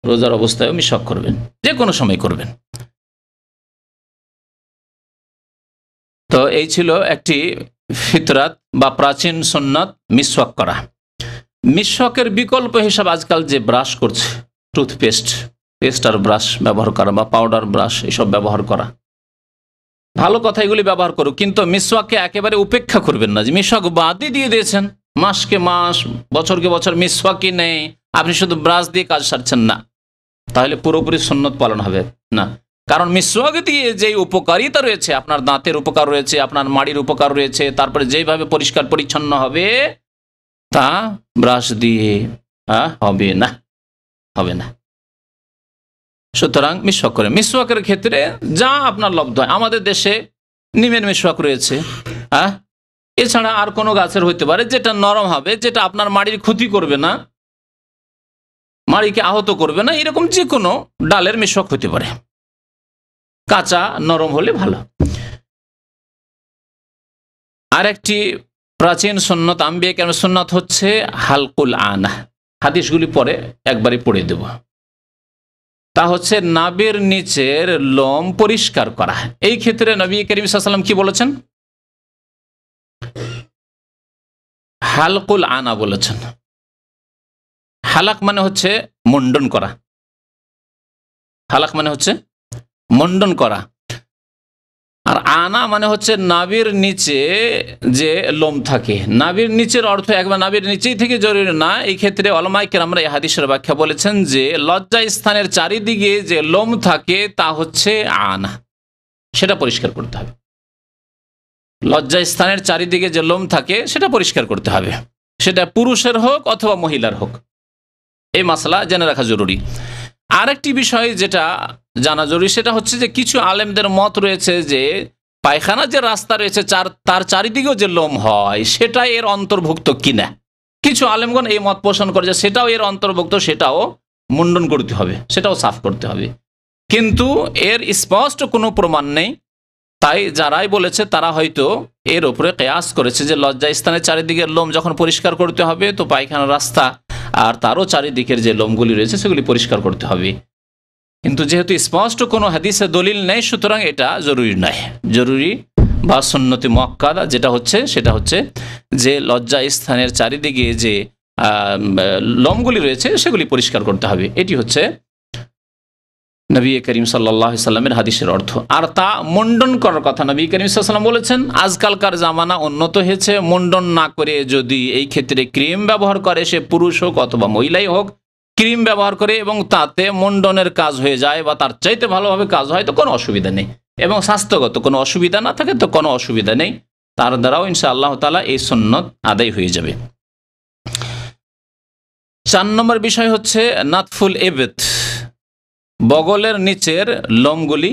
রোজার অবস্থায় মিসওয়াক করবেন, যে কোনো সময় করবেন। তো এই ছিল একটি ফিতরাত বা প্রাচীন সুন্নাত, মিসওয়াক করা। মিসওয়াকের বিকল্প হিসাবে আজকাল যে ব্রাশ করছে, টুথপেস্ট, পেস্ট আর ব্রাশ ব্যবহার করা, বা পাউডার ব্রাশ, এসব ব্যবহার করা, ভালো কথা, এগুলি ব্যবহার করুক, কিন্তু মিসওয়াককে একেবারে উপেক্ষা করবেন না যে মিসওয়াক বাদই দিয়ে দিয়েছেন, মাসকে মাস, বছরকে বছর মিসওয়াকই নেই, আপনি শুধু ব্রাশ দিয়ে কাজ সারছেন না, তাহলে পুরোপুরি সুন্নত পালন হবে না। কারণ মিসওয়াক দিয়ে যে উপকারিতা রয়েছে, আপনার দাঁতের উপকার রয়েছে, আপনার মাড়ির উপকার রয়েছে, তারপরে যেভাবে পরিষ্কার পরিচ্ছন্ন হবে, তা ব্রাশ দিয়ে হবে না। সুতরাং মিসওয়াক করে, মিসওয়াকের ক্ষেত্রে যা আপনার লব্ধ হয়, আমাদের দেশে নিমের মিসওয়াক রয়েছে, এছাড়া আর কোনো গাছের হইতে পারে যেটা নরম হবে, যেটা আপনার মাড়ির ক্ষতি করবে না, মাড়িকে আহত করবে না, এরকম যে কোনো ডালের মেশক হতে পারে, কাঁচা নরম হলে ভালো। আর একটি প্রাচীন সুন্নত, আম্বিয়া কেরামের সুন্নত হচ্ছে হালকুল আনা। হাদিসগুলি পরে একবারে পড়ে দেব। তা হচ্ছে নাভির নিচের লোম পরিষ্কার করা। এই ক্ষেত্রে নবী করিম সাল্লাল্লাহু আলাইহি ওয়াসাল্লাম কি বলেছেন? হালকুল আনা বলেছেন। হালাক মানে হচ্ছে মুন্ডন করা, হালাক মানে হচ্ছে মুন্ডন করা, আর আনা মানে হচ্ছে নাভির নিচে যে লোম থাকে। নাভির নিচের অর্থ একবার নাভির নিচেই থেকে জরুরি না। এই ক্ষেত্রে উলামায়ে কেরামরা এই হাদিসের ব্যাখ্যা বলেছেন যে লজ্জা স্থানের চারিদিকে যে লোম থাকে তা হচ্ছে আনা, সেটা পরিষ্কার করতে হবে। লজ্জা স্থানের চারিদিকে যে লোম থাকে সেটা পরিষ্কার করতে হবে, সেটা পুরুষের হোক অথবা মহিলার হোক। এই মাসলা জেনে রাখা জরুরি। আরেকটি বিষয় যেটা জানা জরুরি সেটা হচ্ছে যে কিছু আলেমদের মত রয়েছে যে পায়খানা যে রাস্তা রয়েছে তার চারিদিকেও যে লোম হয় সেটা এর অন্তর্ভুক্ত কিনা। কিছু আলেমগণ এই মত পোষণ করে যে সেটাও এর অন্তর্ভুক্ত, সেটাও মুন্ডন করতে হবে, সেটাও সাফ করতে হবে, কিন্তু এর স্পষ্ট কোনো প্রমাণ নেই। তাই যারাই বলেছে তারা হয়তো এর উপরে কিয়াস করেছে যে লজ্জা স্থানের চারিদিকের লোম যখন পরিষ্কার করতে হবে তো পায়খানার রাস্তা আর তারও চারিদিকের যে লোমগুলি রয়েছে সেগুলি পরিষ্কার করতে হবে। কিন্তু যেহেতু স্পষ্ট কোনো হাদিসে দলিল নেই, সুতরাং এটা জরুরি নয়। জরুরি বা সুন্নতে মুআক্কাদা সেটা হচ্ছে যে লজ্জা স্থানের চারিদিকে যে লোমগুলি রয়েছে সেগুলি পরিষ্কার করতে হবে। এটি হচ্ছে নবী করিম সাল্লাল্লাহু আলাইহি সাল্লামের হাদিসের অর্থ। আর তা মুন্ডন করার কথা নবী করিম সাল্লাল্লাহু আলাইহি সাল্লাম বলেছেন। আজকালকার জামানা উন্নত হয়েছে, মুন্ডন না করে যদি এই ক্ষেত্রে ক্রিম ব্যবহার করে, সে পুরুষ হোক অথবা মহিলাই হোক, ক্রিম ব্যবহার করে এবং তাতে মুন্ডনের কাজ হয়ে যায় বা তার চাইতে ভালোভাবে কাজ হয় তো কোনো অসুবিধা নেই, এবং স্বাস্থ্যগত কোনো অসুবিধা না থাকে তো কোনো অসুবিধা নেই, তার দ্বারাও ইনশাআল্লাহ তাআলা এই সুন্নত আদায় হয়ে যাবে। 4 নম্বর বিষয় হচ্ছে নাতফুল ইবত, বগলের নিচের লোমগুলি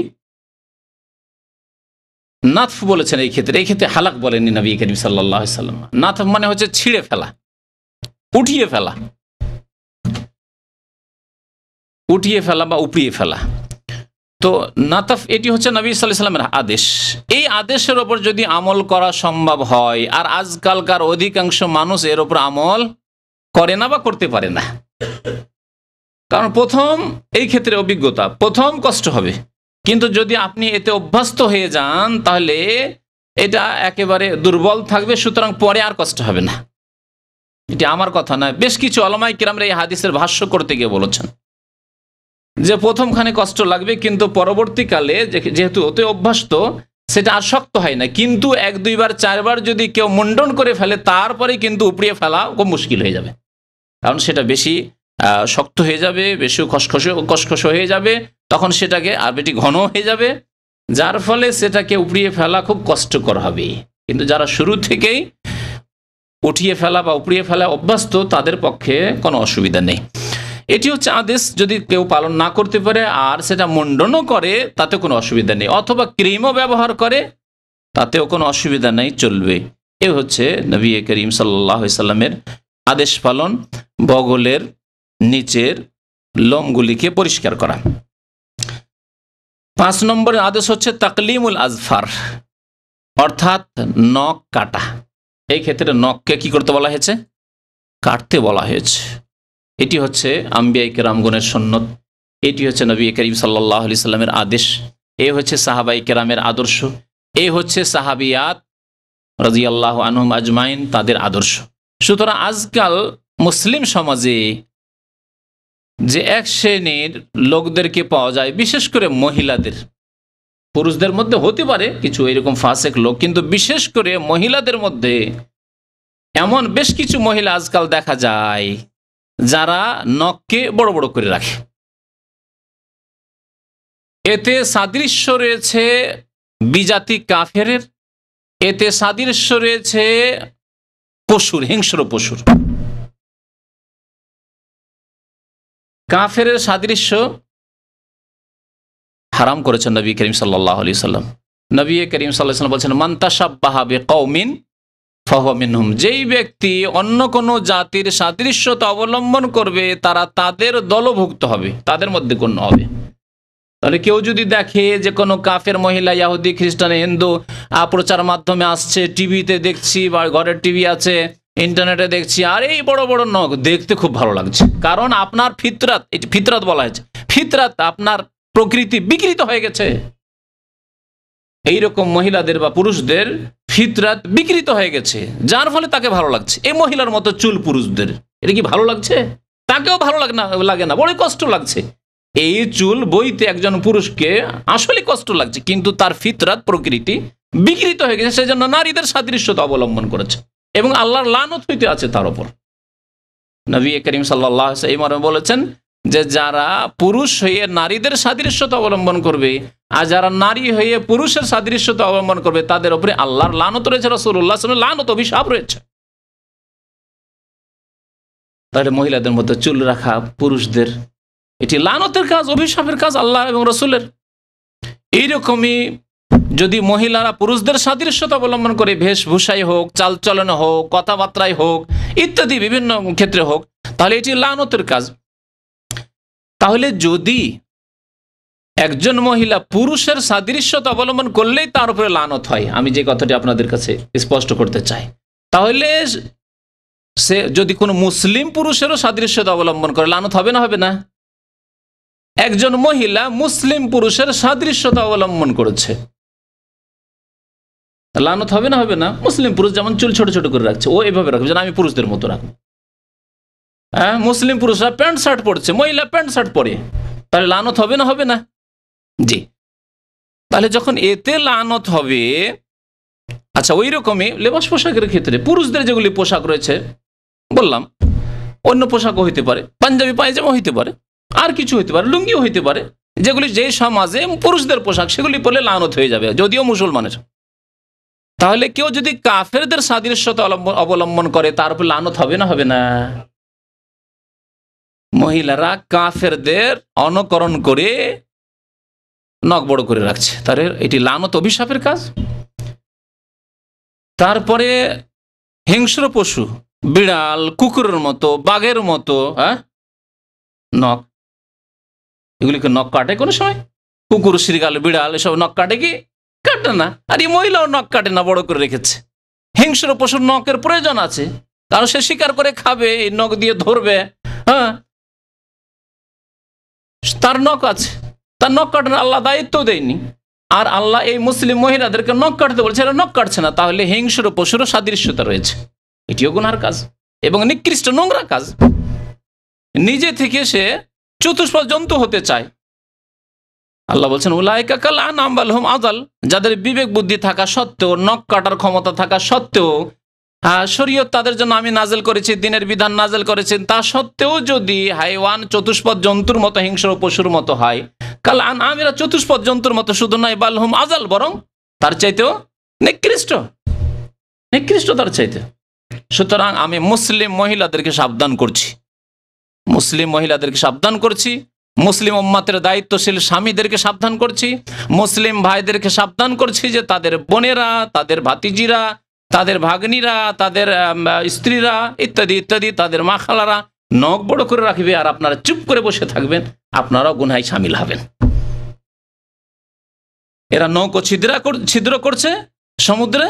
নাতফ বলেছেন। এই ক্ষেত্রে হালাক বলেননি নবী করিম সাল্লাল্লাহু আলাইহি সাল্লাম। নাতফ মানে হচ্ছে ছিঁড়ে ফেলা, উঠিয়ে ফেলা বা উপড়িয়ে ফেলা। তো নাতফ এটি হচ্ছে নবী সাল্লাল্লাহু আলাইহি সাল্লামের আদেশ। এই আদেশের ওপর যদি আমল করা সম্ভব হয়, আর আজকালকার অধিকাংশ মানুষ এর ওপর আমল করে না বা করতে পারে না, কারণ প্রথম এই ক্ষেত্রে অভিজ্ঞতা, প্রথম কষ্ট হবে, কিন্তু যদি আপনি এতে অভ্যস্ত হয়ে যান তাহলে এটা একেবারে দুর্বল থাকবে, সুতরাং পরে আর কষ্ট হবে না। এটি আমার কথা নয়, বেশ কিছু উলামায়ে কেরামরা এই হাদিসের ভাষ্য করতে গিয়ে বলেছেন যে প্রথমখানে কষ্ট লাগবে, কিন্তু পরবর্তীকালে যেহেতু ওতে অভ্যস্ত সেটা আর শক্ত হয় না। কিন্তু 1, 2 বার 4 বার যদি কেউ মুন্ডন করে ফেলে তারপরে কিন্তু উপড়িয়ে ফেলা খুব মুশকিল হয়ে যাবে, কারণ সেটা বেশি শক্ত হয়ে যাবে, বেশি খসখস হয়ে যাবে, তখন সেটাকে আর বেশি ঘন হয়ে যাবে, যার ফলে সেটাকে উপড়িয়ে ফেলা খুব কষ্টকর হবে। কিন্তু যারা শুরু থেকেই উঠিয়ে ফেলা বা উপড়িয়ে ফেলা অভ্যস্ত তাদের পক্ষে কোনো অসুবিধা নেই। এটি হচ্ছে আদেশ। যদি কেউ পালন না করতে পারে আর সেটা মুন্ডনও করে তাতে কোনো অসুবিধা নেই, অথবা ক্রিমও ব্যবহার করে তাতেও কোনো অসুবিধা নেই, চলবে। এ হচ্ছে নবী করিম সাল্লাল্লাহু আলাইহি সাল্লামের আদেশ পালন, বগলের নিচের লোমগুলিকে পরিষ্কার করা। 5 নম্বরের আদেশ হচ্ছে তাকলিমুল আজফার, অর্থাৎ নখ কাটা। এই ক্ষেত্রে নখকে কি করতে বলা হয়েছে? কাটতে বলা হয়েছে। এটি হচ্ছে আম্বিয়ায়ে কেরামগণের সুন্নত, এটি হচ্ছে নবী করিম সাল্লাল্লাহু আলাইহি সাল্লামের আদেশ, এই হচ্ছে সাহাবায়ে কেরামের আদর্শ, এই হচ্ছে সাহাবিয়াত রাদিয়াল্লাহু আনহুম আজমাইন তাদের আদর্শ। সুতরাং আজকাল মুসলিম সমাজে যে এক শ্রেণীর লোকদেরকে পাওয়া যায়, বিশেষ করে মহিলাদের, পুরুষদের মধ্যে হতে পারে কিছু এরকম ফাসেক লোক, কিন্তু বিশেষ করে মহিলাদের মধ্যে এমন বেশ কিছু মহিলা আজকাল দেখা যায় যারা নখকে বড় বড় করে রাখে। এতে সাদৃশ্য রয়েছে বিজাতি কাফেরের, এতে সাদৃশ্য রয়েছে পশুর, হিংস্র পশুর। কাফেরের সাদৃশ্য হারাম করেছেন নবী করিম সাল্লাল্লাহু আলাইহি সাল্লাম। নবী করিম সাল্লাল্লাহু আলাইহি সাল্লাম বলছেন, মান তাশাব্বাহা বিকওমিন ফাহুয়া মিনহুম, যেই ব্যক্তি অন্য কোনো জাতির সাদৃশ্যতা অবলম্বন করবে তারা তাদের দলভুক্ত হবে, তাদের মধ্যে গণ্য হবে। তাহলে কেউ যদি দেখে যে কোনো কাফের মহিলা, ইহুদি, খ্রিস্টান, হিন্দু প্রচার মাধ্যমে আসছে, টিভিতে দেখছি বা ঘরের টিভি আছে, ইন্টারনেটে দেখছি, আর এই বড় বড় নখ দেখতে খুব ভালো লাগছে, কারণ আপনার ফিতরাত, ফিতরাত বলা হয়েছে, ফিতরাত আপনার প্রকৃতি বিকৃত হয়ে গেছে। এইরকম মহিলাদের বা পুরুষদের ফিতরাত বিকৃত হয়ে গেছে, যার ফলে তাকে ভালো লাগছে। এই মহিলার মতো চুল পুরুষদের, এটা কি ভালো লাগছে? তাকেও ভালো লাগে না, বড়ই কষ্ট লাগছে। এই চুল বইতে একজন পুরুষকে আসলে কষ্ট লাগছে, কিন্তু তার ফিতরাত প্রকৃতি বিকৃত হয়ে গেছে, সেজন্য নারীদের সাদৃশ্যতা অবলম্বন করেছে এবং আল্লাহর লানত হইতে আছে তার উপর। নবী করিম সাল্লাল্লাহু আলাইহি ওয়াসাল্লাম বলেছেন যে যারা পুরুষ হয়ে নারীদের সাদৃশ্যতা অবলম্বন করবে আর যারা নারী হয়ে পুরুষের সাদৃশ্যতা অবলম্বন করবে তাদের উপরে আল্লাহর লানত রয়েছে, রাসূলুল্লাহ সাল্লাল্লাহু আলাইহি ওয়াসাল্লাম লানত, অভিশাপ রয়েছে। তাহলে মহিলাদের মধ্যে চুল রাখা পুরুষদের এটি লানতের কাজ, অভিশাপের কাজ আল্লাহ এবং রসুলের। এইরকমই যদি মহিলারা পুরুষদের সাদৃশ্যতা অবলম্বন করে, বেশভূষায় হোক, চালচলনে হোক, কথাবার্তায় হোক, ইত্যাদি বিভিন্ন ক্ষেত্রে হোক, তাহলে এটি লানতের কাজ। তাহলে যদি একজন মহিলা পুরুষের সাদৃশ্যতা অবলম্বন করলেই তার উপরে লানত হয়, আমি যে কথাটি আপনাদের কাছে স্পষ্ট করতে চাই, তাহলে সে যদি কোনো মুসলিম পুরুষেরও সাদৃশ্যতা অবলম্বন করে লানত হবে না? হবে না? একজন মহিলা মুসলিম পুরুষের সাদৃশ্যতা অবলম্বন করেছে, লানত হবে না? হবে না? মুসলিম পুরুষ যেমন চুল ছোট ছোট করে রাখছে, ও এভাবে রাখবে যেন আমি পুরুষদের মতো রাখবো। হ্যাঁ, মুসলিম পুরুষরা প্যান্ট শার্ট পরছে, মহিলা প্যান্ট শার্ট পরে, তাহলে লানত হবে না? হবে না? জি। তাহলে যখন এতে লানত হবে, আচ্ছা ওই রকমই লেবাস পোশাকের ক্ষেত্রে পুরুষদের যেগুলি পোশাক রয়েছে, বললাম অন্য পোশাকও হইতে পারে, পাঞ্জাবি পায়জামা হইতে পারে, আর কিছু হইতে পারে, লুঙ্গিও হইতে পারে, যেগুলি যে সমাজে পুরুষদের পোশাক সেগুলি পরলে লানত হয়ে যাবে, যদিও মুসলমানের। তাহলে কেউ যদি কাফেরদের সাদৃশ্যতা অবলম্বন করে তার উপর লানত হবে না? হবে না? মহিলারা কাফেরদের অনুকরণ করে নখ বড় করে রাখছে, তার এটি লানত, অভিশাপের কাজ। তারপরে হিংস্র পশু, বিড়াল, কুকুরের মতো, বাঘের মতো নখ, এগুলিকে নখ কাটে কোনো সময়? কুকুর, শৃগাল, বিড়াল এসব নখ কাটে কি? কাটে না। আর এই মহিলাও নখ কাটে না, বড় করে রেখেছে। হিংস্র পশুর নখের প্রয়োজন আছে, কারণ সে শিকার করে খাবে, এই নখ দিয়ে ধরবে, হ্যাঁ, তার নখ আছে, তার নখ কাটানোর আল্লাহ দায়িত্ব দেয়নি। আর আল্লাহ এই মুসলিম মহিলাদেরকে নখ কাটতে বলছে, এরা নখ কাটছে না, তাহলে হিংস্র পশুরও সাদৃশ্যতা রয়েছে, এটিও গুনার কাজ এবং নিকৃষ্ট নোংরা কাজ। নিজে থেকে সে চতুষ্পদ জন্তু হতে চায়। আল্লাহ বলছেন উলাইকা কাল আনআম বাল হুম আযাল, যাদের বিবেক বুদ্ধি থাকা সত্ত্বেও, নখ কাটার ক্ষমতা থাকা সত্ত্বেও, শরীয়ত তাদের জন্য আমি নাজেল করেছি, দিনের বিধান নাজেল করেছেন, তা সত্ত্বেও যদি হাইওয়ান চতুষ্পদ জন্তুর মতো, হিংস্র পশুর মতো হয়, কাল আনআম, এরা চতুষ্পদ জন্তুর মতো শুধু নয়, বাল হুম আযাল, বরং তার চাইতেও নিকৃষ্ট, নিকৃষ্ট তার চাইতে। সুতরাং আমি মুসলিম মহিলাদেরকে সাবধান করছি, মুসলিম মহিলাদেরকে সাবধান করছি, মুসলিম উম্মাতের দায়িত্বশীল স্বামীদেরকে সাবধান করছি, মুসলিম ভাইদেরকে সাবধান করছি যে তাদের বোনেরা, তাদের ভাতিজিরা, তাদের ভাগ্নিরা, তাদের স্ত্রীরা ইত্যাদি ইত্যাদি, তাদের মা খালারা নখ বড় করে রাখবে, আর আপনারা চুপ করে বসে থাকবেন, আপনারাও গুনায় শামিল হবেন। এরা নৌকো ছিদ্র করছে সমুদ্রে,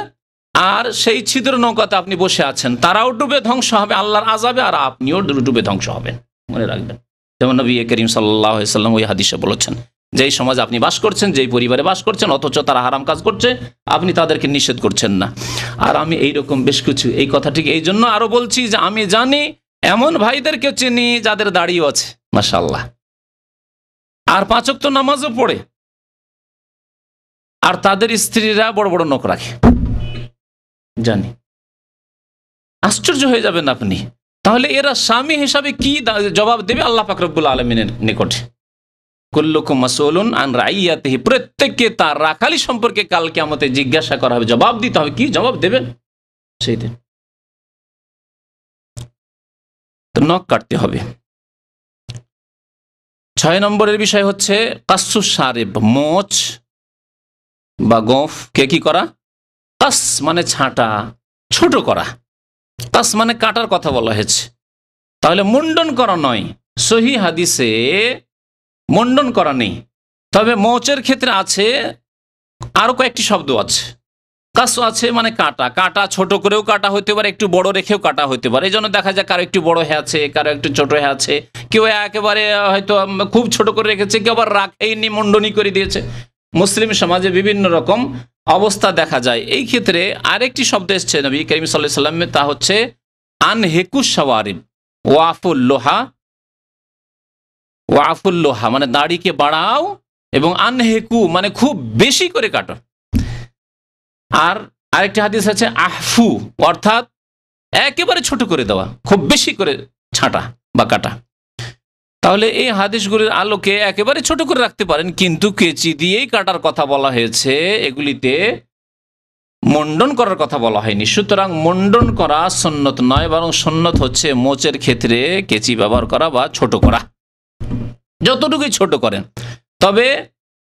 আর সেই ছিদ্র নৌকাতে আপনি বসে আছেন, তারাও ডুবে ধ্বংস হবে আল্লাহর আযাবে, আর আপনিও ডুবে ধ্বংস হবেন, মনে রাখবেন। যেমন নবী করিম সাল্লাল্লাহু আলাইহি ওয়াসাল্লাম ওই হাদিসে বলেছেন, যেই সমাজে আপনি বাস করছেন, যেই পরিবারে বাস করছেন, অথচ তারা হারাম কাজ করছে, আপনি তাদেরকে নিষেধ করছেন না। আর আমি এইরকম বেশ কিছু, এই কথাটিকে এই জন্য আরো বলছি যে আমি জানি এমন ভাইদেরকে চিনি যাদের দাড়িও আছে, মাশাআল্লাহ, আর 5 ওয়াক্ত নামাজও পড়ে, আর তাদের স্ত্রীরা বড় বড় নখ রাখে, জানি। আশ্চর্য হয়ে যাবেন আপনি। তাহলে এরা স্বামী হিসাবে কি জবাব দেবে আল্লাহ পাক রব্বুল আলামিনের নিকটে? কুল্লুকুম মাসউলুন আন রাইয়াতিহি, প্রত্যেককে তার রাখালি সম্পর্কে কাল কিয়ামতে জিজ্ঞাসা করা হবে, জবাব দিতে হবে। কি জবাব দেবেন সেই দিন? তো নখ কাটতে হবে। 6 নম্বরের বিষয় হচ্ছে কাসসু শারিব, মোচ বা গোঁফ কে কি করা? কাস মানে ছাঁটা, ছোট করা, কাস মানে কাটার কথা বলা হয়েছে। তাহলে মুন্ডন করা নয়, সহি হাদিসে মুন্ডন করা নেই। তবে মোচের ক্ষেত্রে আছে আরো কয়েকটি শব্দ আছে। কাস আছে মানে কাটা, কাটা ছোট করেও কাটা হতে পারে, একটু বড় রেখেও কাটা হতে পারে। এই জন্য দেখা যায় কারো একটু বড় হয়ে আছে, কারো একটু ছোট হয়ে আছে, কেউ একেবারে হয়তো খুব ছোট করে রেখেছে, কেউ আবার রাখেইনি, মুন্ডনি করে দিয়েছে। মুসলিম সমাজে বিভিন্ন রকম অবস্থা দেখা যায়। এই ক্ষেত্রে আরেকটি শব্দ এসছে নবী করিম সাল্লাল্লাহু আলাইহি ওয়াসাল্লাম, তা হচ্ছে আনহেকুশ শাওয়ারিব ওয়াফুল্লোহা। ওয়াফুল্লোহা মানে দাড়িকে বাড়াও, এবং আনহেকু মানে খুব বেশি করে কাটো। আর আরেকটি হাদিস আছে আহফু, অর্থাৎ একেবারে ছোট করে দেওয়া, খুব বেশি করে ছাঁটা বা কাটা। তাহলে এই হাদিসগুলির আলোকে একেবারে ছোট করে রাখতে পারেন, কিন্তু কেচি দিয়েই কাটার কথা বলা হয়েছে, এগুলিতে মুন্ডন করার কথা বলা হয়নি। সুতরাং মুন্ডন করা সুন্নত নয়, বরং সুন্নত হচ্ছে মোচের ক্ষেত্রে কেচি ব্যবহার করা বা ছোট করা, যতটুকুই ছোট করেন। তবে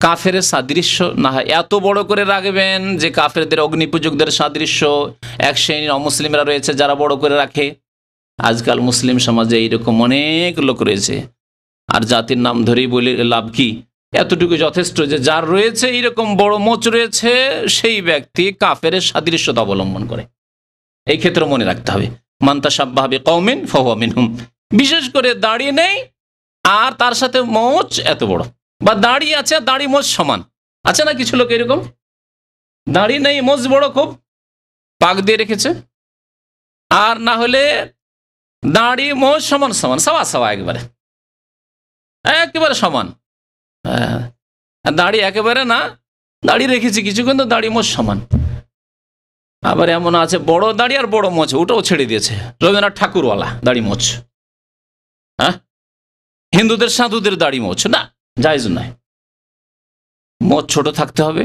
কাফের সাদৃশ্য না হয়, এত বড় করে রাখবেন যে কাফেরদের, অগ্নিপূজকদের সাদৃশ্য। এক শ্রেণীর অমুসলিমরা রয়েছে যারা বড় করে রাখে। আজকাল মুসলিম সমাজে এইরকম অনেক লোক রয়েছে। আর জাতির নাম ধরেই বলে লাভ কি? এতটুকু যথেষ্ট যে যার রয়েছে এইরকম বড় মোচ রয়েছে, সেই ব্যক্তি কাফের সাদৃশ্যতা অবলম্বন করে। এই ক্ষেত্রে মনে রাখতে হবে, মান তাশাব্বাহা বিকওমিন ফাহুয়া মিনহুম। বিশেষ করে দাড়ি নেই আর তার সাথে মোচ এত বড়, বা দাড়ি আছে দাড়ি মোচ সমান আছে না, কিছু লোক এরকম দাড়ি নেই মোচ বড়, খুব পাক দিয়ে রেখেছে, আর না হলে দাড়ি মোচ সমান সমান, সাওয়া সাওয়া, একেবারে সমান। দাড়ি একেবারে না, দাড়ি রেখেছি কিছু, কিন্তু দাড়ি মোচ সমান। আবার এমন আছে বড় দাড়ি আর বড় মোচ, ওটাও ছেড়ে দিয়েছে, রবীন্দ্রনাথ ঠাকুরওয়ালা দাড়ি মোচ। হ্যাঁ, হিন্দুদের সাধুদের দাড়ি মোচ না, জায়েজ নয়, মোচ ছোট থাকতে হবে।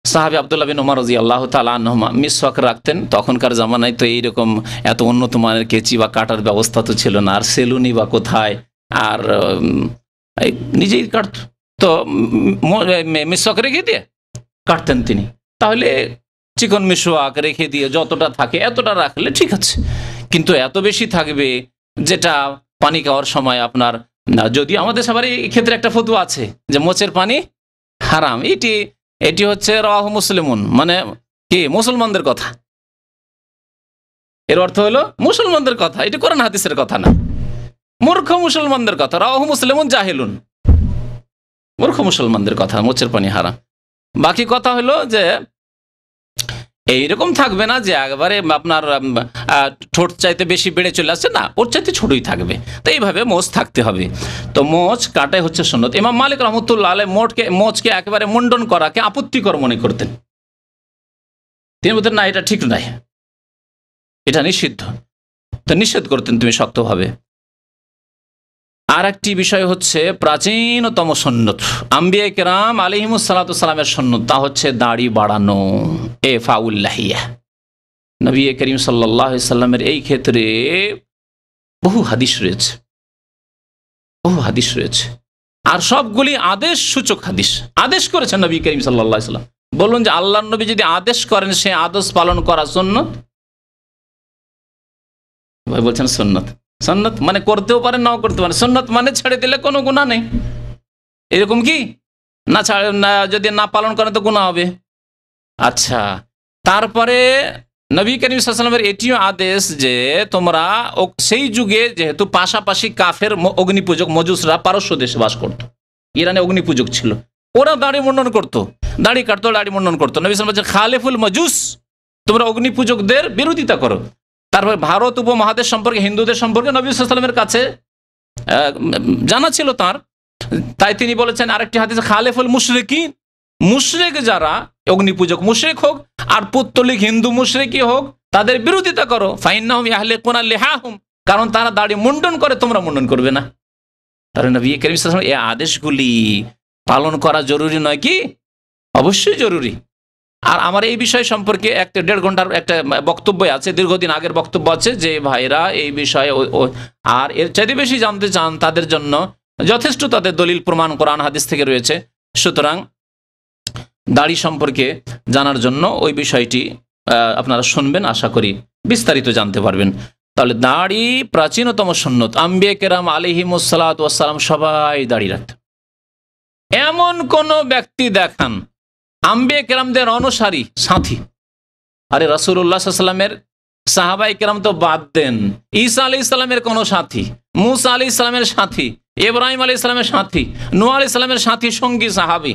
সাহাবী আব্দুল্লাহ বিন উমর রাদিয়াল্লাহু তাআলা আনহুমা মিসওয়াক রাখতেন। তখনকার জামানায় তো এইরকম এত উন্নত মানের কেচি বা কাটার ব্যবস্থা তো ছিল না, আর সেলুনি বা কোথায়, আর নিজেই কাটত। তো মিসওয়াক রেখে দিয়ে কাটতেন তিনি। তাহলে চিকন মিসওয়াক রেখে দিয়ে যতটা থাকে এতটা রাখলে ঠিক আছে, কিন্তু এত বেশি থাকবে যেটা পানি খাওয়ার সময় আপনার, যদি আমাদের সবার এই ক্ষেত্রে একটা ফতোয়া আছে যে মোচের পানি হারাম, এটি হচ্ছে রাওয়াহু মুসলিমুন, মানে কি মুসলমানদের কথা। এর অর্থ হলো মুসলমানদের কথা, এটি কোরআন হাদিসের কথা না, মূর্খ মুসলমানদের কথা। রাওয়াহু মুসলিমুন জাহিলুন, মূর্খ মুসলমানদের কথা, মোচের পানি হারাম। বাকি কথা হলো যে এইরকম থাকবে না যে একবারে আপনার ঠোঁট চাইতে বেশি বেড়ে চলে আসছে, না, ওর চাইতে ছোটই থাকবে। তো এইভাবে মোচ থাকতে হবে। তো মোচ কাটাই হচ্ছে সুন্নত। ইমাম মালিক রহমতুল্লাহ আলাইহি মোচকে একেবারে মুন্ডন করাকে আপত্তিকর মনে করতেন। তিনি বলতেন না, এটা ঠিক নয়, এটা নিষিদ্ধ। তো নিষেধ করতেন তুমি শক্তভাবে। আর একটি বিষয় হচ্ছে প্রাচীনতম সুন্নত, আম্বিয়া কেরাম আলাইহিমুস সালাতু সালামের সুন্নত, তা হচ্ছে দাড়ি বাড়ানো, এফাউল লাহিয়া। নবী করিম সাল্লাল্লাহু আলাইহি সাল্লামের এই ক্ষেত্রে বহু হাদিস রয়েছে, আর সবগুলি আদেশ সূচক হাদিস। আদেশ করেছেন নবী করিম সাল্লাল্লাহু আলাইহি সাল্লাম। বলুন যে আল্লাহর নবী যদি আদেশ করেন, সে আদেশ পালন করা সুন্নত। ভাই বলছেন সুন্নত, সুন্নত মানে করতেও পারেন নাও করতে পারেন, সুন্নত মানে ছেড়ে দিলে কোনো গুনাহ নেই, এরকম কি না? যদি না পালন করেন তো গুনাহ হবে। আচ্ছা, তারপরে নবী করিম সাল্লাল্লাহু আলাইহি ওয়াসাল্লামের এটিও আদেশ যে তোমরা, সেই যুগে যেহেতু পাশাপাশি কাফের অগ্নিপূজক মজুসরা পারস্য দেশে বাস করতো, ইরানে অগ্নিপূজক ছিল, ওরা দাড়ি মুন্ডন করতো, দাড়ি কাটতো, দাড়ি মুন্ডন করতো। নবী সাল্লাল্লাহু আলাইহি ওয়াসাল্লাম বলছেন খালিফুল মজুস, তোমরা অগ্নিপূজকদের বিরোধিতা করো। তারপরে ভারত উপমহাদেশ সম্পর্কে, হিন্দুদের সম্পর্কে নবী সাল্লাল্লাহু আলাইহি ওয়াসাল্লামের কাছে জানা ছিল তার, তাই তিনি বলেছেন আরেকটি হাদিসে খালিফুল মুশরিকিন, মুশরিক যারা অগ্নিপূজক মুশরিক হোক আর পৌত্তলিক হিন্দু মুশরিকই হোক, তাদের বিরোধিতা করো। ফাইন্নাহুম ইয়াহলিকুনা লিহাহুম, কারণ তারা দাড়ি মুন্ডন করে, তোমরা মুন্ডন করবে না। তাহলে নবী করিম সাল্লাল্লাহু আলাইহি ওয়াসাল্লাম এই আদেশগুলি পালন করা জরুরি নয় কি? অবশ্যই জরুরি। আর আমার এই বিষয় সম্পর্কে একটা 1.5 ঘন্টার একটা বক্তব্য আছে, দীর্ঘদিন আগের বক্তব্য আছে, যে ভাইরা এই বিষয়ে আর এর চাইতে বেশি জানতে চান, তাদের জন্য যথেষ্ট তাদের দলিল প্রমাণ কোরআন হাদিস থেকে রয়েছে। সুতরাং দাড়ি সম্পর্কে জানার জন্য ওই বিষয়টি আপনারা শুনবেন, আশা করি বিস্তারিত জানতে পারবেন। তাহলে দাড়ি প্রাচীনতম সুন্নত। আম্বিয়া কেরাম আলাইহিমুসসালাতু ওয়াসসালাম সবাই দাড়ি রাখতেন। এমন কোন ব্যক্তি দেখান আম্বিয়া কেরামদের অনুসারী সাথী, আরে রাসূলুল্লাহ সাল্লাল্লাহু আলাইহি ওয়াসাল্লামের সাহাবায়ে কেরাম তো বাদ দেন, ঈসা আলাইহিস সালামের কোন সাথী, মুসা আলাইহিস সালামের সাথী, ইব্রাহিম আলাইহিস সালামের সাথী, নূহ আলাইহিস সালামের সাথী সঙ্গী সাহাবী,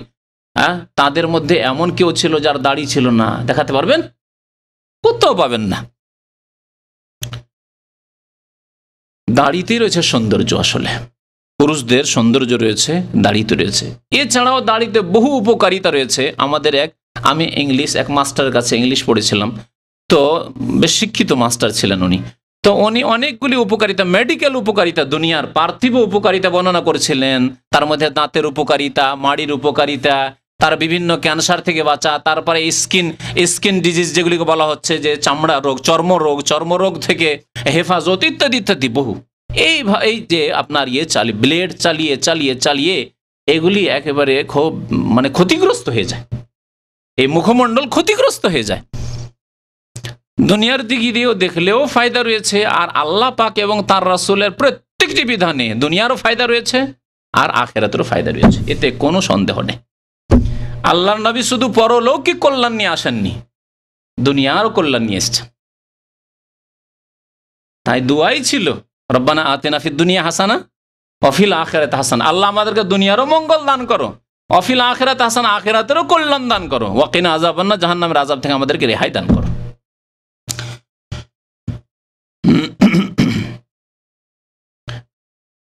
তাদের মধ্যে এমন কেউ ছিল যার দাড়ি ছিল না? দেখাতে পারবেন? কোথাও পাবেন না। দাড়িতেই রয়েছে সৌন্দর্য। আসলে পুরুষদের সৌন্দর্য রয়েছে দাড়িতে রয়েছে। এছাড়াও দাড়িতে বহু উপকারিতা রয়েছে। আমাদের আমি এক মাস্টারের কাছে ইংলিশ পড়েছিলাম, তো বেশ শিক্ষিত মাস্টার ছিলেন উনি। তো উনি অনেকগুলি উপকারিতা, মেডিকেল উপকারিতা, দুনিয়ার পার্থিব উপকারিতা বর্ণনা করেছিলেন। তার মধ্যে দাঁতের উপকারিতা, মাড়ির উপকারিতা, তার বিভিন্ন ক্যান্সার থেকে বাঁচা, তারপরে স্কিন ডিজিজ যেগুলিকে বলা হচ্ছে যে চামড়া রোগ, চর্মরোগ থেকে হেফাজত, ইত্যাদি ইত্যাদি বহু। এই যে আপনার ব্লেড চালিয়ে এগুলি একেবারে খুব ক্ষতিগ্রস্ত হয়ে যায়, এই মুখমণ্ডল ক্ষতিগ্রস্ত হয়ে যায়। দুনিয়ার দিক দিয়েও দেখলেও ফায়দা রয়েছে, আর আল্লাহ পাক এবং তার রাসূলের প্রত্যেকটি বিধানে দুনিয়ারও ফায়দা রয়েছে আর আখিরাতেরও ফায়দা রয়েছে, এতে কোনো সন্দেহ নেই। আল্লাহর নবী শুধু পরলৌকিক কল্যাণ নিয়ে আসেননি, দুনিয়ারও কল্যাণ নিয়ে এসেছেন। তাই দুয়াই ছিল, রব্বানা আতিনা ফিদ দুনিয়া হাসানা ওয়া ফিল আখিরাতি হাসানা, আল্লাহ আমাদেরকে দুনিয়ারও মঙ্গল দান করো, ওয়া ফিল আখিরাতি হাসানা, আখিরাতেরও কল্যাণ দান করো, ওয়া কিনা আযাবান্নার, জাহান্নামের আযাব থেকে আমাদেরকে রেহাই দান করো।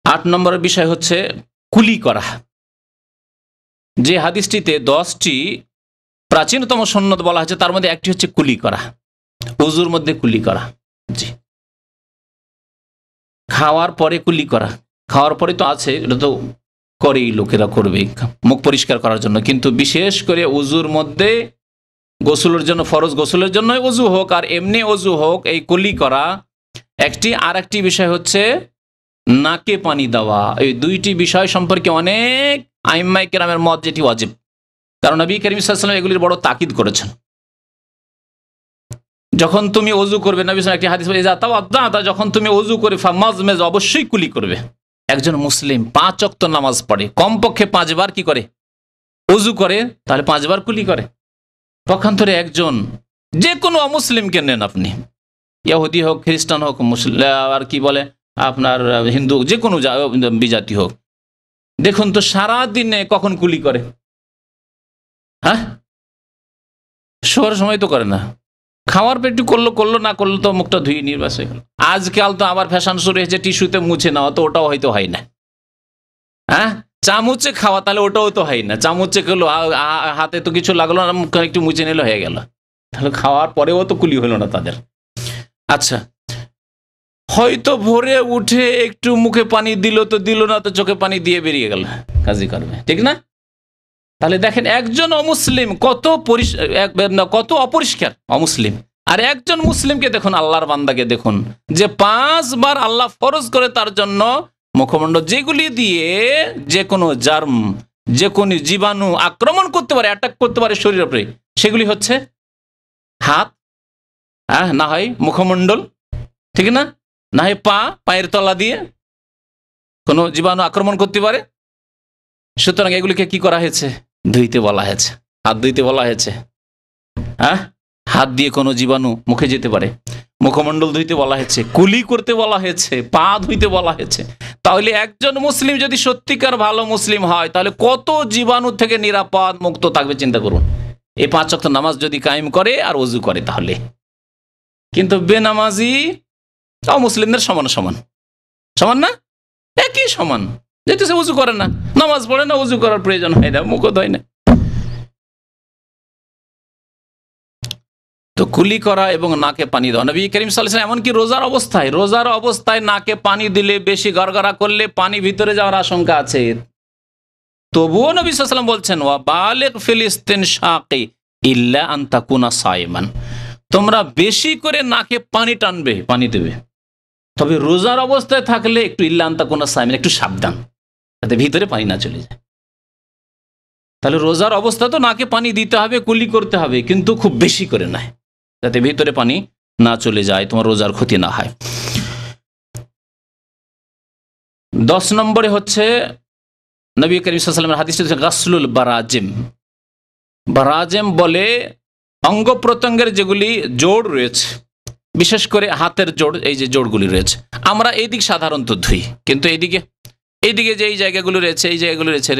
8 নম্বরের বিষয় হচ্ছে কুলি করা। যে হাদিসটিতে 10টি প্রাচীনতম সুন্নত বলা হয়েছে, তার মধ্যে একটি হচ্ছে কুলি করা, ওযুর মধ্যে কুলি করা। জি, খাওয়ার পরে কুলি করা, খাওয়ার পরে তো আছে, এটা তো করেই, লোকেরা করবে মুখ পরিষ্কার করার জন্য, কিন্তু বিশেষ করে ওযুর মধ্যে গোসলের জন্য, ফরজ গোসলের জন্য ওযু হোক আর এমনি ওযু হোক, এই কুলি করা একটি। আর একটি বিষয় হচ্ছে নাকে পানি দেওয়া। এই দুইটি বিষয় সম্পর্কে অনেক আইম্মায়ে কেরামের মত যেটি ওয়াজিব, কারণ নবী করিম সাল্লাল্লাহু আলাইহি ওয়াসাল্লাম এগুলির বড় তাকিদ করেছেন। যখন তুমি ওযু করবে, নবী সাল্লাল্লাহু আলাইহি ওয়াসাল্লাম একটি হাদিস বলে, ইযা তাওয়াদ্দাতা, যখন তুমি ওযু করে ফামাজমেজ, অবশ্যই কুলি করবে। একজন মুসলিম 5 ওয়াক্ত নামাজ পড়ে, কমপক্ষে 5 বার কি করে? ওযু করে, তাহলে 5 বার কুলি করে। পক্ষান্তরে একজন যে কোনো অমুসলিমকে নেন আপনি, ইহুদি হোক, খ্রিস্টান হোক, আর কি বলে আপনার হিন্দু, যে কোনো বিজাতি হোক, দেখুন তো সারা দিনে কখন কুলি করে? শোয়ার সময় তো করে না, খাওয়ার পর একটু করলো, না করলো তো মুখটা ধুয়ে নির্বাস হয়ে গেল। আজকাল তো আবার ফ্যাশন শুরু হয়েছে টিস্যুতে মুছে নেওয়া, তো ওটাও হয়তো হয় না। চামচে খাওয়া, তাহলে ওটাও তো হয় না। চামচে খেলো, হাতে তো কিছু লাগলো না, মুখে একটু মুছে নিলে হয়ে গেল, তাহলে খাওয়ার পরেও তো কুলি হলো না তাদের। আচ্ছা, হয়তো ভোরে উঠে একটু মুখে পানি দিল তো দিল, না তো চোখে পানি দিয়ে বেরিয়ে গেল, কাজই করবে, ঠিক না? তাহলে দেখেন একজন অমুসলিম কত অপরিষ্কার অমুসলিম, আর একজন মুসলিমকে দেখুন, আল্লাহর বান্দাকে দেখুন, যে 5 বার আল্লাহ ফরজ করে তার জন্য মুখমণ্ডল, যেগুলি দিয়ে যে কোনো জার্ম, যে কোনো জীবাণু আক্রমণ করতে পারে, অ্যাটাক করতে পারে শরীরের উপরে, সেগুলি হচ্ছে হাত, না হয় মুখমণ্ডল, ঠিক না, না হয় পায়ের তলা দিয়ে কোনো জীবাণু আক্রমণ করতে পারে। সুতরাং এগুলিকে কি করা হয়েছে? ধুইতে বলা হয়েছে, হাত ধুইতে বলা হয়েছে। হাত দিয়ে কোনো জীবাণু মুখে যেতে পারে, মুখমণ্ডল ধুইতে বলা হয়েছে, কুলি করতে বলা হয়েছে, পা ধুইতে বলা হয়েছে। তাহলে একজন মুসলিম যদি সত্যিকার ভালো মুসলিম হয়, তাহলে কত জীবাণু থেকে নিরাপদ মুক্ত থাকবে চিন্তা করুন। এই 5 ওয়াক্ত নামাজ যদি কায়েম করে আর ওযু করে, তাহলে। কিন্তু বেনামাজি মুসলিমদের সমান না, একই সমান, যেহেতু সে ওযু করে না, নামাজ পড়ে না, ওযু করার প্রয়োজন হয় না, মুখও ধোয় না। তো কুলি করা এবং নাকে পানি দেওয়া। নবী করিম সাল্লাল্লাহু আলাইহি ওয়াসাল্লাম এমনকি রোজার অবস্থায় নাকে পানি দিলে, বেশি গড়গড়া করলে পানি ভিতরে যাওয়ার আশঙ্কা আছে, তবুও নবী সাল্লাল্লাহু আলাইহি ওয়াসাল্লাম বলছেন, ওয়া বালিগ ফিল ইস্তিনশাকি ইল্লা আন তাকুনা সাইমান, তোমরা বেশি করে নাকে পানি টানবে, পানি দেবে, তবে রোজার অবস্থায় থাকলে একটু ইল্লা আন তাকুনা সাইমান, একটু সাবধান, যাতে ভিতরে পানি না চলে যায়। তাহলে রোজার অবস্থা তো নাকে পানি দিতে হবে, কুলি করতে হবে, কিন্তু খুব বেশি করে নয়, যাতে ভিতরে পানি না চলে যায়, তোমার রোজার ক্ষতি না হয়। 10 নম্বরে হচ্ছে নবী করিম সাল্লাল্লাহু আলাইহি ওয়াসাল্লামের হাদিসে গাসলুল বারাজিম। বারাজিম বলে অঙ্গ প্রত্যঙ্গের যেগুলি জোড় রয়েছে, বিশেষ করে হাতের জোড়, এই যে জোড়গুলি রয়েছে, আমরা এই দিক সাধারণত ধুই, কিন্তু এইদিকে যে এই জায়গাগুলো রয়েছে, এই জায়গাগুলো রয়েছে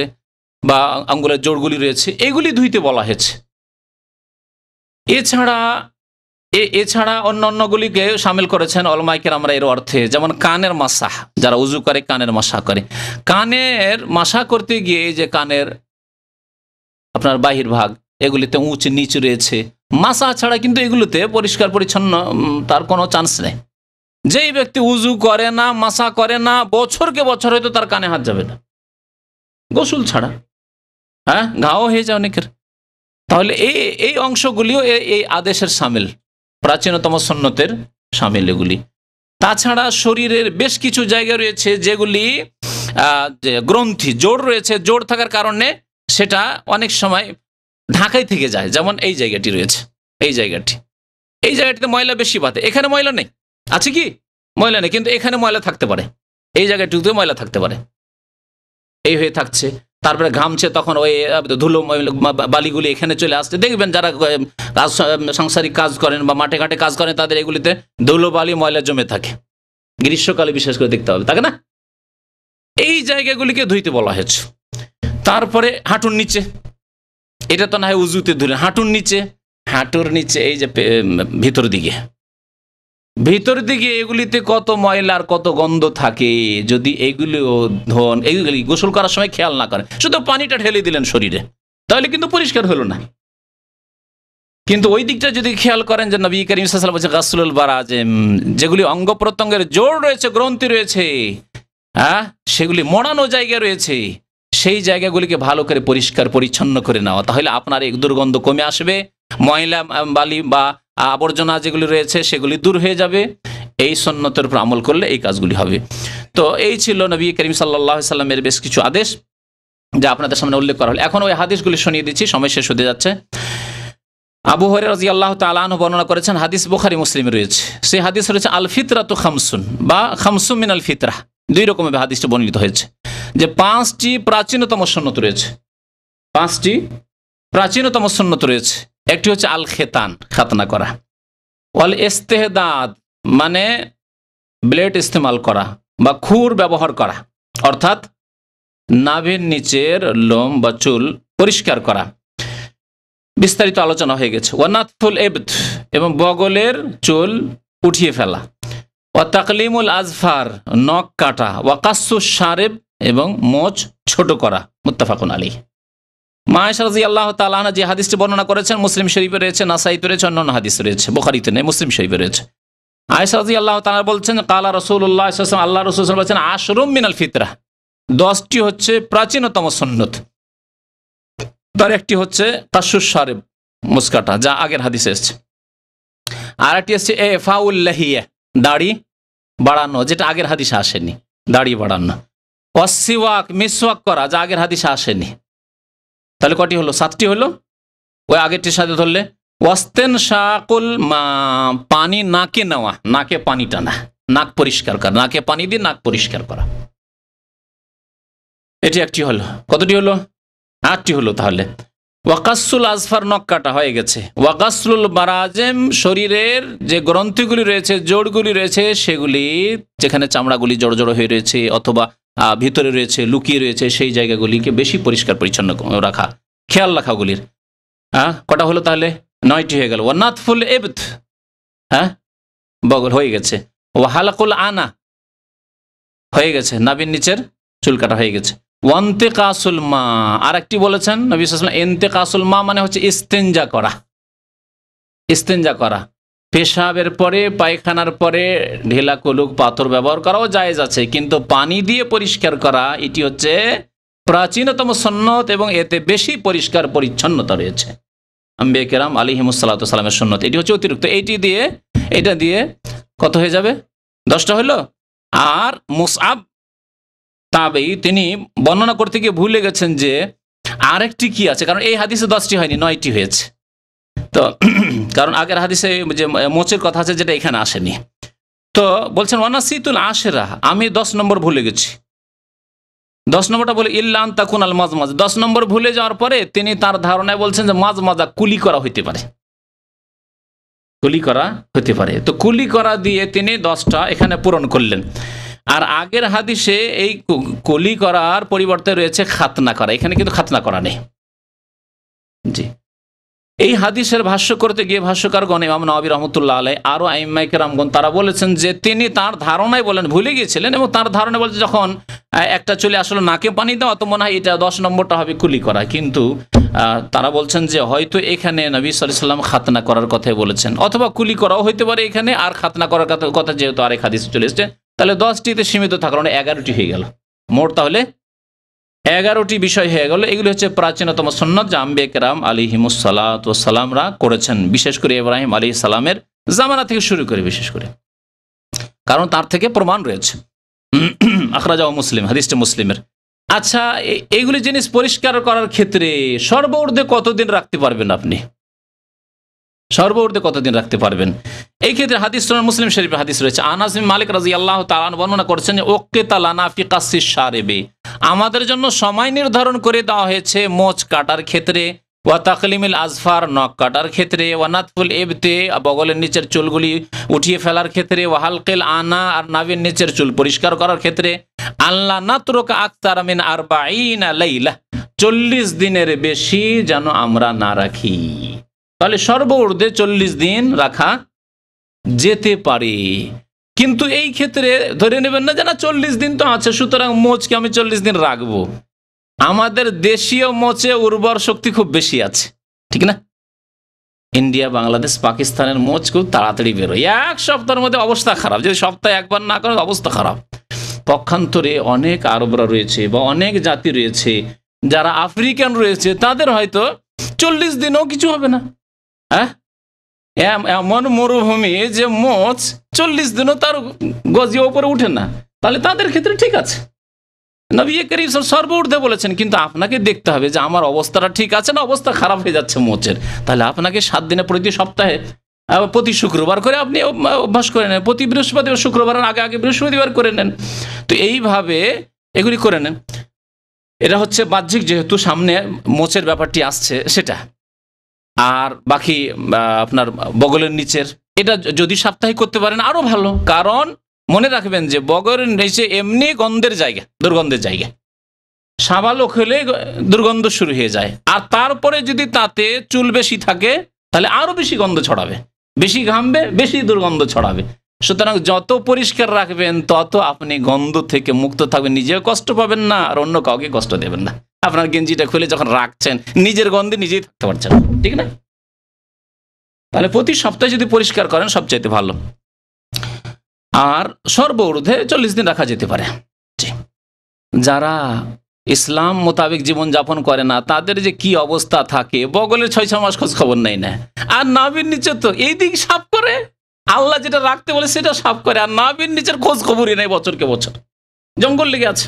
বা আঙ্গুলের জোড়গুলি রয়েছে, এগুলি ধুইতে বলা হয়েছে। এছাড়া অন্যান্যগুলিকে সামিল করেছেন উলামায়ে কেরামরা এর অর্থে, যেমন কানের মাসাহ, যারা উজু করে কানের মাসা করে, কানের মাসা করতে গিয়ে যে কানের আপনার বাহির ভাগ এগুলিতে উঁচ নিচ রয়েছে, মাসা ছাড়া কিন্তু এগুলোতে পরিষ্কার পরিচ্ছন্ন তার কোনো চান্স নেই। যেই ব্যক্তি উজু করে না, মাসা করে না, বছরকে বছর হয়তো তার কানে হাত যাবে না গোসল ছাড়া, হ্যাঁ, ঘাও হয়ে যায় অনেকের। তাহলে এই অংশগুলিও এই আদেশের সামিল, প্রাচীনতম সুন্নতের সামিল এগুলি। তাছাড়া শরীরের বেশ কিছু জায়গা রয়েছে যেগুলি গ্রন্থি জোড় রয়েছে, জোড় থাকার কারণে সেটা অনেক সময় ঢাকাই থেকে যায়। যেমন এই জায়গাটি রয়েছে, এই জায়গাটিতে ময়লা বেশি বাঁধে, এখানে ময়লা নেই, আছে কি ময়লা নেই, কিন্তু এখানে ময়লা থাকতে পারে, এই জায়গাটিতে ময়লা থাকতে পারে, এই হয়ে থাকছে। তারপরে ঘামছে, তখন ওই ধুলো বালিগুলি এখানে চলে আসছে। দেখবেন যারা সাংসারিক কাজ করেন বা মাঠে ঘাটে কাজ করেন, তাদের এগুলিতে ধুলো বালি ময়লা জমে থাকে, গ্রীষ্মকালে বিশেষ করে দেখতে হবে, তাকে না? এই জায়গাগুলিকে ধুইতে বলা হয়েছে। তারপরে হাঁটুর নিচে, এটা তো না হয় উজুতে ধুলেন, হাঁটুর নিচে এই যে ভিতর দিকে এগুলিতে কত ময়লা আর কত গন্ধ থাকে, যদি এইগুলিও এইগুলি গোসল করার সময় খেয়াল না করেন, শুধু পানিটা ঢেলে দিলেন শরীরে, তাহলে কিন্তু পরিষ্কার হলো না। কিন্তু ওই দিকটা যদি খেয়াল করেন যে নবী করিম সাল্লাল্লাহু আলাইহি ওয়াসাল্লাম বলেছেন গাসলুল বারাজিম, যেগুলি অঙ্গ প্রত্যঙ্গের জোড় রয়েছে, গ্রন্থি রয়েছে, হ্যাঁ, সেগুলি মোড়ানো জায়গা রয়েছে, সেই জায়গাগুলিকে ভালো করে পরিষ্কার পরিচ্ছন্ন করে নেওয়া, তাহলে আপনার এই দুর্গন্ধ কমে আসবে, ময়লা বালি বা আবর্জনা যেগুলি রয়েছে সেগুলি দূর হয়ে যাবে। এই সুন্নতের উপর আমল করলে এই কাজগুলি হবে। তো এই ছিল নবী করিম সাল্লাল্লাহু আলাইহি ওয়াসাল্লামের বেশ কিছু আদেশ যা আপনাদের সামনে উল্লেখ করা হলো। এখন ওই হাদিসগুলি শুনিয়ে দিচ্ছি, সময় শেষ হতে যাচ্ছে। আবু হুরায়রা রাদিয়াল্লাহু তাআলা আনহু বর্ণনা করেছেন, হাদিস বুখারী মুসলিমে রয়েছে। সেই হাদিস রয়েছে আল ফিতরাতু খামসুন বা খামসুম মিনাল ফিতরাহ, দুই রকমের হাদিসটি বর্ণিত হয়েছে যে 5টি প্রাচীনতম সুন্নত রয়েছে, 5টি প্রাচীনতম সুন্নত রয়েছে। একটি হচ্ছে আল খেতান, খাতনা করা, ওয়াল ইস্তেহদাদ মানে ব্লেড ইস্তেমাল করা বা খুর ব্যবহার করা, অর্থাৎ নাভির নিচের লোম বা চুল পরিষ্কার করা, বিস্তারিত আলোচনা হয়ে গেছে। ওয়ানাতফুল ইবত এবং বগলের চুল উঠিয়ে ফেলা, ওয়া তাকলিমুল আজফার নখ কাটা, ওয়া কাসসুশ শারিব এবং মোচ ছোট করা, মুত্তাফাকুন আলাইহি। মা আয়েশা রাদিয়াল্লাহু তাআলা আনহা যে হাদিসটি বর্ণনা করেছেন, মুসলিম শরীফে রয়েছে, নাসাইতে রয়েছে, অন্যান্য হাদিসে রয়েছে, বুখারীতে নেই, মুসলিম শরীফে রয়েছে। আয়েশা রাদিয়াল্লাহু তাআলা বলছেন, কালা রাসূলুল্লাহ সাল্লাল্লাহু আলাইহি ওয়াসাল্লাম, আল্লাহ রাসূল সাল্লাল্লাহু আলাইহি ওয়াসাল্লাম বলেছেন, আশরুম মিনাল ফিতরাহ, 10টি হচ্ছে প্রাচীনতম সুন্নত। তার একটি হচ্ছে কাসসুশ শারিব, মোচ কাটা, যা আগের হাদিসে এসেছে। আর একটি হচ্ছে ইফাউল লাহিয়া, দাড়ি বাড়ানো, যেটা আগের হাদিসে আসেনি, দাড়ি বাড়ানো। ওয়াসসিওয়াক, মিসওয়াক করা, যা আগের হাদিসে আসেনি। তাহলে কটি হলো? 7টি হলো, ওই আগেরটির সাথে ধরলে। ওয়াস্তেনশাকুল মা, পানি নাকে নেওয়া, নাকে পানি টানা, নাক পরিষ্কার করা, নাকে পানি দিয়ে নাক পরিষ্কার করা, এটি একটি হলো। কতটি হলো? 8টি হলো। তাহলে ওয়াকাসুল আজফার, নখ কাটা হয়ে গেছে। ওয়াকাসুল বারাজিম, শরীরের যে গ্রন্থিগুলি রয়েছে, জোড়গুলি রয়েছে, সেগুলি যেখানে চামড়াগুলি জড় জড় হয়ে রয়েছে অথবা ভিতরে রয়েছে, লুকিয়ে রয়েছে, সেই জায়গাগুলিকে বেশি পরিষ্কার পরিচ্ছন্ন রাখা, খেয়াল রাখা গুলির। কটা হলো তাহলে? 9টি হয়ে গেল। ওয়ানাতফুল ইবত, বগল হয়ে গেছে। ওয়াহালাকুল আনা হয়ে গেছে, নাভির নিচের চুল কাটা হয়ে গেছে। ওয়ান্তেকাসুল মা, আর একটি বলেছেন নবী সাল্লাল্লাহু আলাইহি ওয়াসাল্লাম, ইন্তেকাসুল মা মানে হচ্ছে ইস্তেঞ্জা করা, ইস্তেঞ্জা করা, পেশাবের পরে, পায়খানার পরে ঢেলা কলুক পাথর ব্যবহার করাও জায়েজ আছে, কিন্তু পানি দিয়ে পরিষ্কার করা এটি হচ্ছে প্রাচীনতম সুন্নত এবং এতে বেশি পরিষ্কার পরিচ্ছন্নতা রয়েছে। আম্বিয়া কেরাম আলাইহিমুস সালাতু ওয়াস সালামের সুন্নত, এটি হচ্ছে অতিরিক্ত। এটা দিয়ে কত হয়ে যাবে? 10টা হলো। আর মুসআব তাবেঈ, তিনি বর্ণনা করতে গিয়ে ভুলে গেছেন যে আরেকটি কি আছে, কারণ এই হাদিসে 10টি হয়নি, 9টি হয়েছে। তো কারণ আগের হাদিসে যে মোচের কথা আছে যেটা এখানে আসেনি। তো বলছেন ওয়ানাসিতুল আশেরা, আমি 10 নম্বর ভুলে গেছি। 10 নম্বরটা বলে ইল্লান তাকুন আল মাজমাজ, 10 নম্বর ভুলে যাওয়ার পরে তিনি তার ধারণায় বলছেন যে মাজমাজা কুলি করা হইতে পারে, কুলি করা হতে পারে। তো কুলি করা দিয়ে তিনি 10টা এখানে পূরণ করলেন। আর আগের হাদিসে এই কুলি করার পরিবর্তে রয়েছে খাতনা করা, এখানে কিন্তু খাতনা করা নেই। জি, এই হাদিসের ভাষ্য করতে গিয়ে ভাষ্যকারগণ ইমাম নওয়াবী রাহমাতুল্লাহ আলাইহি আরো আইম্মায়ে কেরামগণ তারা বলেছেন যে তিনি তার ধারণায় বলেন ভুলে গিয়েছিলেন, এবং তার ধারণা বলছে যখন একটা চলে আসলে নাকে পানি দেওয়া, তো মনে হয় এটা 10 নম্বরটা হবে কুলি করা। কিন্তু তারা বলছেন যে হয়তো এখানে নবী সাল্লাল্লাহু আলাইহি ওয়াসাল্লাম খাতনা করার কথাই বলেছেন, অথবা কুলি করাও হইতে পারে এখানে, আর খাতনা করার কথা যেহেতু আরেক হাদিসে চলে এসেছে, তাহলে 10টিতে সীমিত থাকার মানে 11টি হয়ে গেল, মোট তাহলে 11টি বিষয় হয়ে গেল। এগুলি হচ্ছে প্রাচীনতম সুন্নাত যা আম্বিয়া কেরাম আলাইহিমুস সালাতু ওয়াস সালামরা করেছেন, বিশেষ করে ইব্রাহিম আলাইহিস সালামের জামানা থেকে শুরু করে, বিশেষ করে কারণ তার থেকে প্রমাণ রয়েছে। আখরাজাহু মুসলিম, হাদিসটা মুসলিমের। আচ্ছা, এইগুলি জিনিস পরিষ্কার করার ক্ষেত্রে সর্বঊর্ধ্বে কতদিন রাখতে পারবেন আপনি? সর্বঊর্ধ্বে কতদিন রাখতে পারবেন? এই ক্ষেত্রে হাদিস মুসলিম শরীফের হাদিস রয়েছে। আনাস বিন মালিক রাদিয়াল্লাহু তাআলা আনহু বর্ণনা করছেন যে ওয়াক্কিতা লানা ফি কাসিস শারিবি, আমাদের জন্য সময় নির্ধারণ করে দেওয়া হয়েছে মোচ কাটার ক্ষেত্রে, ওয়া তাকলিমিল আজফার নখ কাটার ক্ষেত্রে, ওয়া নাতফুল ইবতি বগলের নিচের চুলগুলি উঠিয়ে ফেলার ক্ষেত্রে, ওয়া হালকিল আনা আর নাভির নিচের চুল পরিষ্কার করার ক্ষেত্রে, আল্লাহ নাতরুকা আকতার মিন 40 লাইলা, 40 দিনের বেশি যেন আমরা না রাখি। তাহলে সর্বঊর্ধ্বে 40 দিন রাখা যেতে পারে। কিন্তু এই ক্ষেত্রে ধরে নেবেন না যে না 40 দিন তো আছে সুতরাং মোচকে আমি 40 দিন রাখবো। আমাদের দেশীয় মোচে উর্বর শক্তি খুব বেশি আছে, ঠিক না? ইন্ডিয়া, বাংলাদেশ, পাকিস্তানের মোচ খুব তাড়াতাড়ি বেরোয়, 1 সপ্তাহের মধ্যে অবস্থা খারাপ। যদি সপ্তাহে একবার না করে অবস্থা খারাপ। পক্ষান্তরে অনেক আরবরা রয়েছে বা অনেক জাতি রয়েছে যারা আফ্রিকান রয়েছে, তাদের হয়তো 40 দিনও কিছু হবে না। হ্যাঁ, এমন মরুভূমি যে মোচ 40 দিনও তার গজিয়ে উপরে উঠে না, তাহলে তাদের ক্ষেত্রে ঠিক আছে। নবী করিম সর্বঊর্ধ্বে বলেছেন, কিন্তু আপনাকে দেখতে হবে যে আমার অবস্থাটা ঠিক আছে না অবস্থা খারাপ হয়ে যাচ্ছে মোচের। তাহলে আপনাকে 7 দিনে প্রতি সপ্তাহে প্রতি শুক্রবার করে আপনি অভ্যাস করে নেন, প্রতি বৃহস্পতিবার শুক্রবারের আগে আগে বৃহস্পতিবার করে নেন। তো এইভাবে এগুলি করে নেন। এটা হচ্ছে বাহ্যিক, যেহেতু সামনে মোচের ব্যাপারটি আসছে সেটা। আর বাকি আপনার বগলের নিচের এটা যদি সাপ্তাহিক করতে পারেন আরো ভালো, কারণ মনে রাখবেন যে বগলের নিচে এমনি গন্ধের জায়গা, দুর্গন্ধের জায়গা, সাবালক হলে দুর্গন্ধ শুরু হয়ে যায়। আর তারপরে যদি তাতে চুল বেশি থাকে তাহলে আরো বেশি গন্ধ ছড়াবে, বেশি ঘামবে, বেশি দুর্গন্ধ ছড়াবে। সুতরাং যত পরিষ্কার রাখবেন তত আপনি গন্ধ থেকে মুক্ত থাকবেন, নিজেও কষ্ট পাবেন না আর অন্য কাউকে কষ্ট দেবেন না। আপনার গেঞ্জিটা খুলে যখন রাখছেন নিজের গন্ধে নিজেই থাকতে পারছেন, ঠিক না? তাহলে প্রতি সপ্তাহে যদি পরিষ্কার করেন সবচাইতে ভালো। আর সর্বঊর্ধ্বে 40 দিন রাখা যেতে পারে। যারা ইসলাম মোতাবেক জীবন যাপন করে না তাদের যে কি অবস্থা থাকে, বগলের 6 মাস খোঁজ খবর নেই না, আর নাভির নিচে তো এই দিক সাফ করে, আল্লাহ যেটা রাখতে বলে সেটা সাফ করে, আর নাভির নিচের খোঁজ খবরই নেই, বছরকে বছর জঙ্গল লেগে আছে।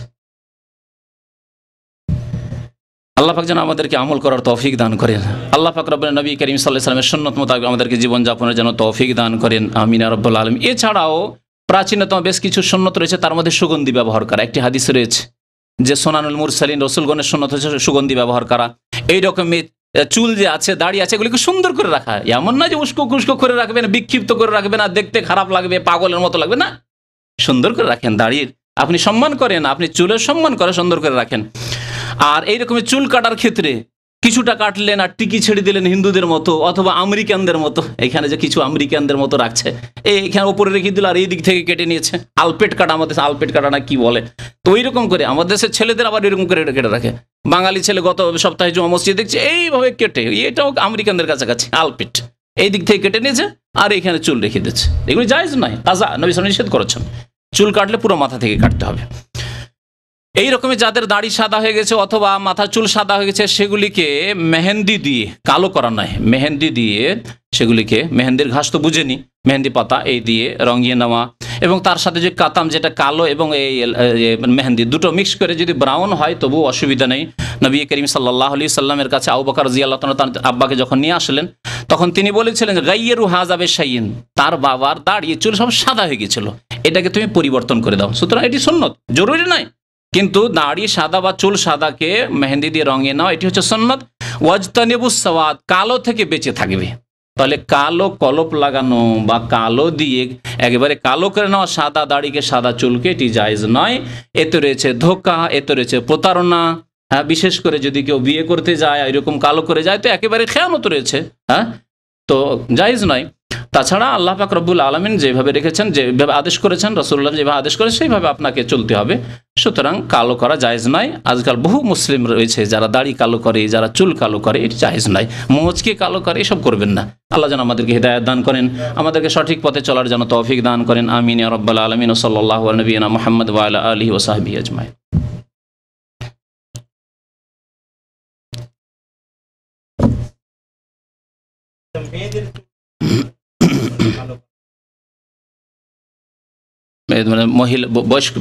আল্লাহ পাক যেন আমাদেরকে আমল করার তৌফিক দান করেন। আল্লাহ পাক রব্বুল নবী করিম সাল্লাল্লাহু আলাইহি ওয়াসাল্লামের সুন্নাত মোতাবেক আমাদেরকে জীবন যাপনের জন্য তৌফিক দান করেন, আমিন ইয়া রাব্বাল আলামিন। এছাড়াও প্রাচীনতম বেশ কিছু সুন্নত রয়েছে, তার মধ্যে সুগন্ধি ব্যবহার করা। একটি হাদিস রয়েছে যে সোনানুল মুরসালিন, রসুলগণের সুন্নত হচ্ছে সুগন্ধি ব্যবহার করা। এই রকমের চুল যে আছে, দাড়ি আছে, এগুলিকে সুন্দর করে রাখা। এমন না যে উস্কো খুস্কো করে রাখবেন, বিক্ষিপ্ত করে রাখবেন আর দেখতে খারাপ লাগবে, পাগলের মতো লাগবে, না, সুন্দর করে রাখেন। দাড়ির আপনি সম্মান করেন, আপনি চুলের সম্মান করে সুন্দর করে রাখেন। আর এই রকমের চুল কাটার ক্ষেত্রে কিছুটা কাটলেন আর টিকি ছেড়ে দিলেন হিন্দুদের মতো অথবা আমেরিকানদের মতো। এখানে যে কিছু আমেরিকানদের মতো রাখছে, এইখানে ওপরে রেখে দিল আর এই দিক থেকে কেটে নিয়েছে, আলপেট কাটা, আমাদের আলপেট কাটা না কি বলে, তো ওই রকম করে আমাদের দেশের ছেলেদের আবার এরকম করে কেটে রাখে। বাঙালি ছেলে গত সপ্তাহে জুমা মসজিদ দেখছে এইভাবে কেটে, এটাও আমেরিকানদের কাছাকাছি আলপেট, এই দিক থেকে কেটে নিয়েছে আর এখানে চুল রেখে দিচ্ছে। এগুলি জায়েজ নয়, কাজা, নবী সাল্লাল্লাহু আলাইহি ওয়াসাল্লাম নিষেধ করেছেন। চুল কাটলে পুরো মাথা থেকে কাটতে হবে। এই রকমের যাদের দাড়ি সাদা হয়ে গেছে অথবা মাথার চুল সাদা হয়ে গেছে সেগুলিকে মেহেন্দি দিয়ে, কালো করা নয়, মেহেন্দি দিয়ে সেগুলিকে, মেহেন্দির ঘাস তো বুঝেনি, মেহেন্দি পাতা এই দিয়ে রঙিয়ে নেওয়া, এবং তার সাথে যে কাতাম যেটা কালো এবং এই মেহেন্দি দুটো মিক্স করে যদি ব্রাউন হয় তবু অসুবিধা নেই। নবী করিম সাল্লাল্লাহু আলাইহি সাল্লামের কাছে আবু বকর রাদিয়াল্লাহু তাআলা তার আব্বাকে যখন নিয়ে আসলেন তখন তিনি বলেছিলেন যে গাইয়েরু হাযা বিশাইইন, তার বাবার দাড়ি চুল সব সাদা হয়ে গিয়েছিল, এটাকে তুমি পরিবর্তন করে দাও। সুতরাং এটি সুন্নত, জরুরি নয়, কিন্তু দাড়ি সাদা বা চুল সাদাকে মেহেন্দি দিয়ে রঙিয়ে নাও এটি হচ্ছে সুন্নত। ওয়াজতানিবুস সাওয়াদ, কালো থেকে বেঁচে থাকবে। তাহলে কালো কলপ লাগানো বা কালো দিয়ে একেবারে কালো করে নেওয়া সাদা দাড়িকে সাদা চুলকে এটি জায়েজ নয়। এতে রয়েছে ধোঁকা, এতে রয়েছে প্রতারণা। হ্যাঁ, বিশেষ করে যদি কেউ বিয়ে করতে যায় এরকম কালো করে যায় তো একেবারে খেয়ানত রয়েছে। হ্যাঁ, তো জায়েজ নয়। তাছাড়া আল্লাহ পাক রব্বুল আলামিন যেভাবে রেখেছেন, যেভাবে আদেশ করেছেন, রাসূলুল্লাহ যেভাবে আদেশ করে সেইভাবে আপনাকে চলতে হবে। সুতরাং কালো করা জায়েজ নয়। আজকাল বহু মুসলিম রয়েছে যারা দাড়ি কালো করে, যারা চুল কালো করে, এটি জায়েজ নয়। মোচকে কালো করে, এসব করবেন না। আল্লাহ যেন আমাদেরকে হিদায়াত দান করেন, আমাদেরকে সঠিক পথে চলার জন্য তৌফিক দান করেন। আমিন ইয়া রাব্বাল আলামিন। সাল্লাল্লাহু আলা নবিয়িনা মুহাম্মদ ওয়া আলা আলিহি ওয়া সাহবিহি আজমাইন। মানে মহিলা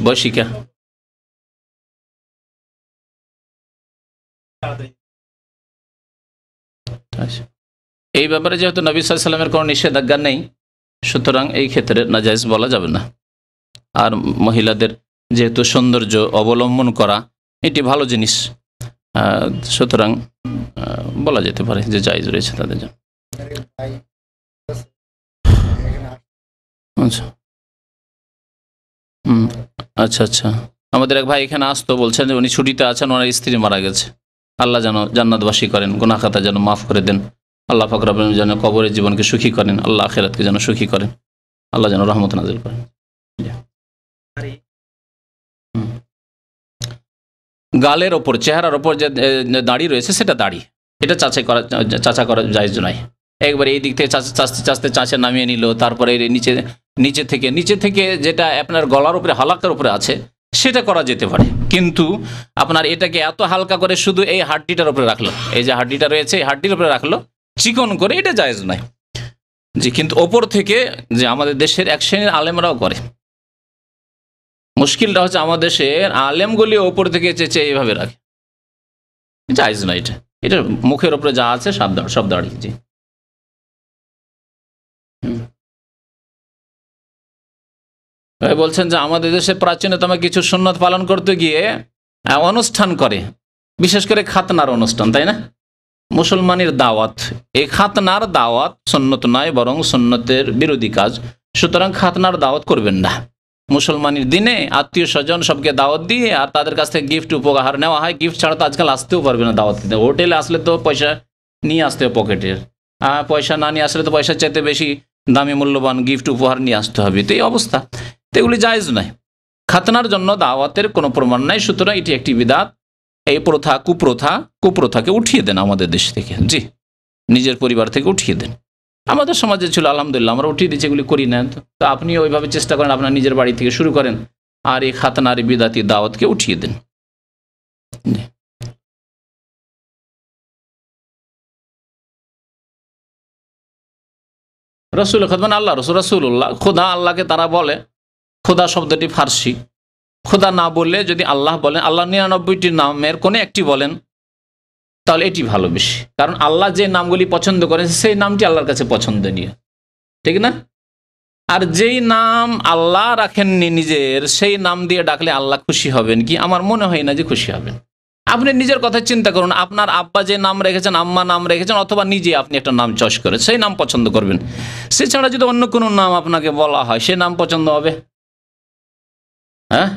বয়সিকা এই ব্যাপারে যেহেতু নবী সাল্লাল্লাহু আলাইহি ওয়াসাল্লামের কোনো নিষেধাজ্ঞা নেই, সুতরাং এই ক্ষেত্রে নাজায়েজ বলা যাবে না। আর মহিলাদের যেহেতু সৌন্দর্য অবলম্বন করা এটি ভালো জিনিস, সুতরাং বলা যেতে পারে যে জায়েজ রয়েছে তাদের জন্য। আচ্ছা আচ্ছা আচ্ছা, আমাদের এক ভাই এখানে আসতো, বলছেন যে উনি ছুটিতে আছেন, ওনার স্ত্রী মারা গেছে। আল্লাহ যেন জান্নাতবাসী করেন, গুনাহ খাতা যেন মাফ করে দেন। আল্লাহ পাক রব্বুল আলামিন যেন কবরের জীবনকে সুখী করেন, আল্লাহ আখিরাতকে যেন সুখী করেন, আল্লাহ যেন রহমত নাজিল করেন। গালের ওপর, চেহারার ওপর যে দাড়ি রয়েছে সেটা দাড়ি, এটা চাচা করা জায়েজ নয়। একবারে এই দিক থেকে চাচতে চাচে নামিয়ে নিল, তারপরে নিচে থেকে যেটা আপনার গলার উপরে হালাকার উপরে আছে সেটা করা যেতে পারে, কিন্তু আপনার এটাকে এত হালকা করে শুধু এই হাড্ডিটার উপরে রাখলো, এই যে হাড্ডিটা রয়েছে এই হাড্ডির উপরে রাখলো চিকন করে, এটা জায়েজ নয়। জি, কিন্তু ওপর থেকে যে আমাদের দেশের এক শ্রেণীর আলেমরাও করে। মুশকিলটা হচ্ছে আমাদের দেশের আলেমগুলি ওপর থেকে চেঁচে এইভাবে রাখে, জায়েজ নয়। এটা মুখের উপরে যা আছে সব দাড়ি। জি, বলছেন যে আমাদের দেশে প্রাচীনতম কিছু সুন্নত পালন করতে গিয়ে অনুষ্ঠান করে, বিশেষ করে খাতনার অনুষ্ঠান, তাই না? মুসলমানের দাওয়াত, এই খাতনার দাওয়াত সুন্নত নয়, বরং সুন্নতের বিরোধী কাজ। সুতরাং খাতনার দাওয়াত করবেন না। মুসলমানের দিনে আত্মীয় স্বজন সবকে দাওয়াত দিয়ে আর তাদের কাছ থেকে গিফট উপহার নেওয়া হয়। গিফট ছাড়া তো আজকাল আসতেও পারবে না দাওয়াত দিতে। হোটেলে আসলে তো পয়সা নিয়ে আসতে হবে পকেটের, পয়সা না নিয়ে আসলে তো পয়সার চাইতে বেশি দামি মূল্যবান গিফট উপহার নিয়ে আসতে হবে। তো এই অবস্থা, তো এগুলি জায়েজ নয়। খাতনার জন্য দাওয়াতের কোনো প্রমাণ নাই, সুতরাং এটি একটি বিদআত। এই কুপ্রথাকে উঠিয়ে দেন আমাদের দেশ থেকে। জি, নিজের পরিবার থেকে উঠিয়ে দেন। আমাদের সমাজে ছিল, আলহামদুলিল্লাহ আমরা উঠিয়ে দিচ্ছি, এগুলি করি না। তো আপনি ওইভাবে চেষ্টা করেন, আপনার নিজের বাড়ি থেকে শুরু করেন, আর এই খাতনার বিদআতি দাওয়াতকে উঠিয়ে দেন। রসুল খোদমান আল্লাহ রসুল্লাহ, খোদা আল্লাহকে তারা বলে, খোদা শব্দটি ফার্সি। খোদা না বললে যদি আল্লাহ বলেন, আল্লাহ 99টি নামের কোনো একটি বলেন, তাহলে এটি ভালো বেশি। কারণ আল্লাহ যে নামগুলি পছন্দ করেন সেই নামটি আল্লাহর কাছে পছন্দনীয়, ঠিক না? আর যেই নাম আল্লাহ রাখেননি নিজের, সেই নাম দিয়ে ডাকলে আল্লাহ খুশি হবেন কি? আমার মনে হয় না যে খুশি হবেন। আপনি নিজের কথা চিন্তা করুন, আপনার আব্বা যে নাম রেখেছেন, আম্মা নাম রেখেছেন, অথবা নিজে আপনি একটা নাম চয়েস করেন, সেই নাম পছন্দ করবেন। সেছাড়া যদি অন্য কোনো নাম আপনাকে বলা হয়, সে নাম পছন্দ হবে? হ্যাঁ,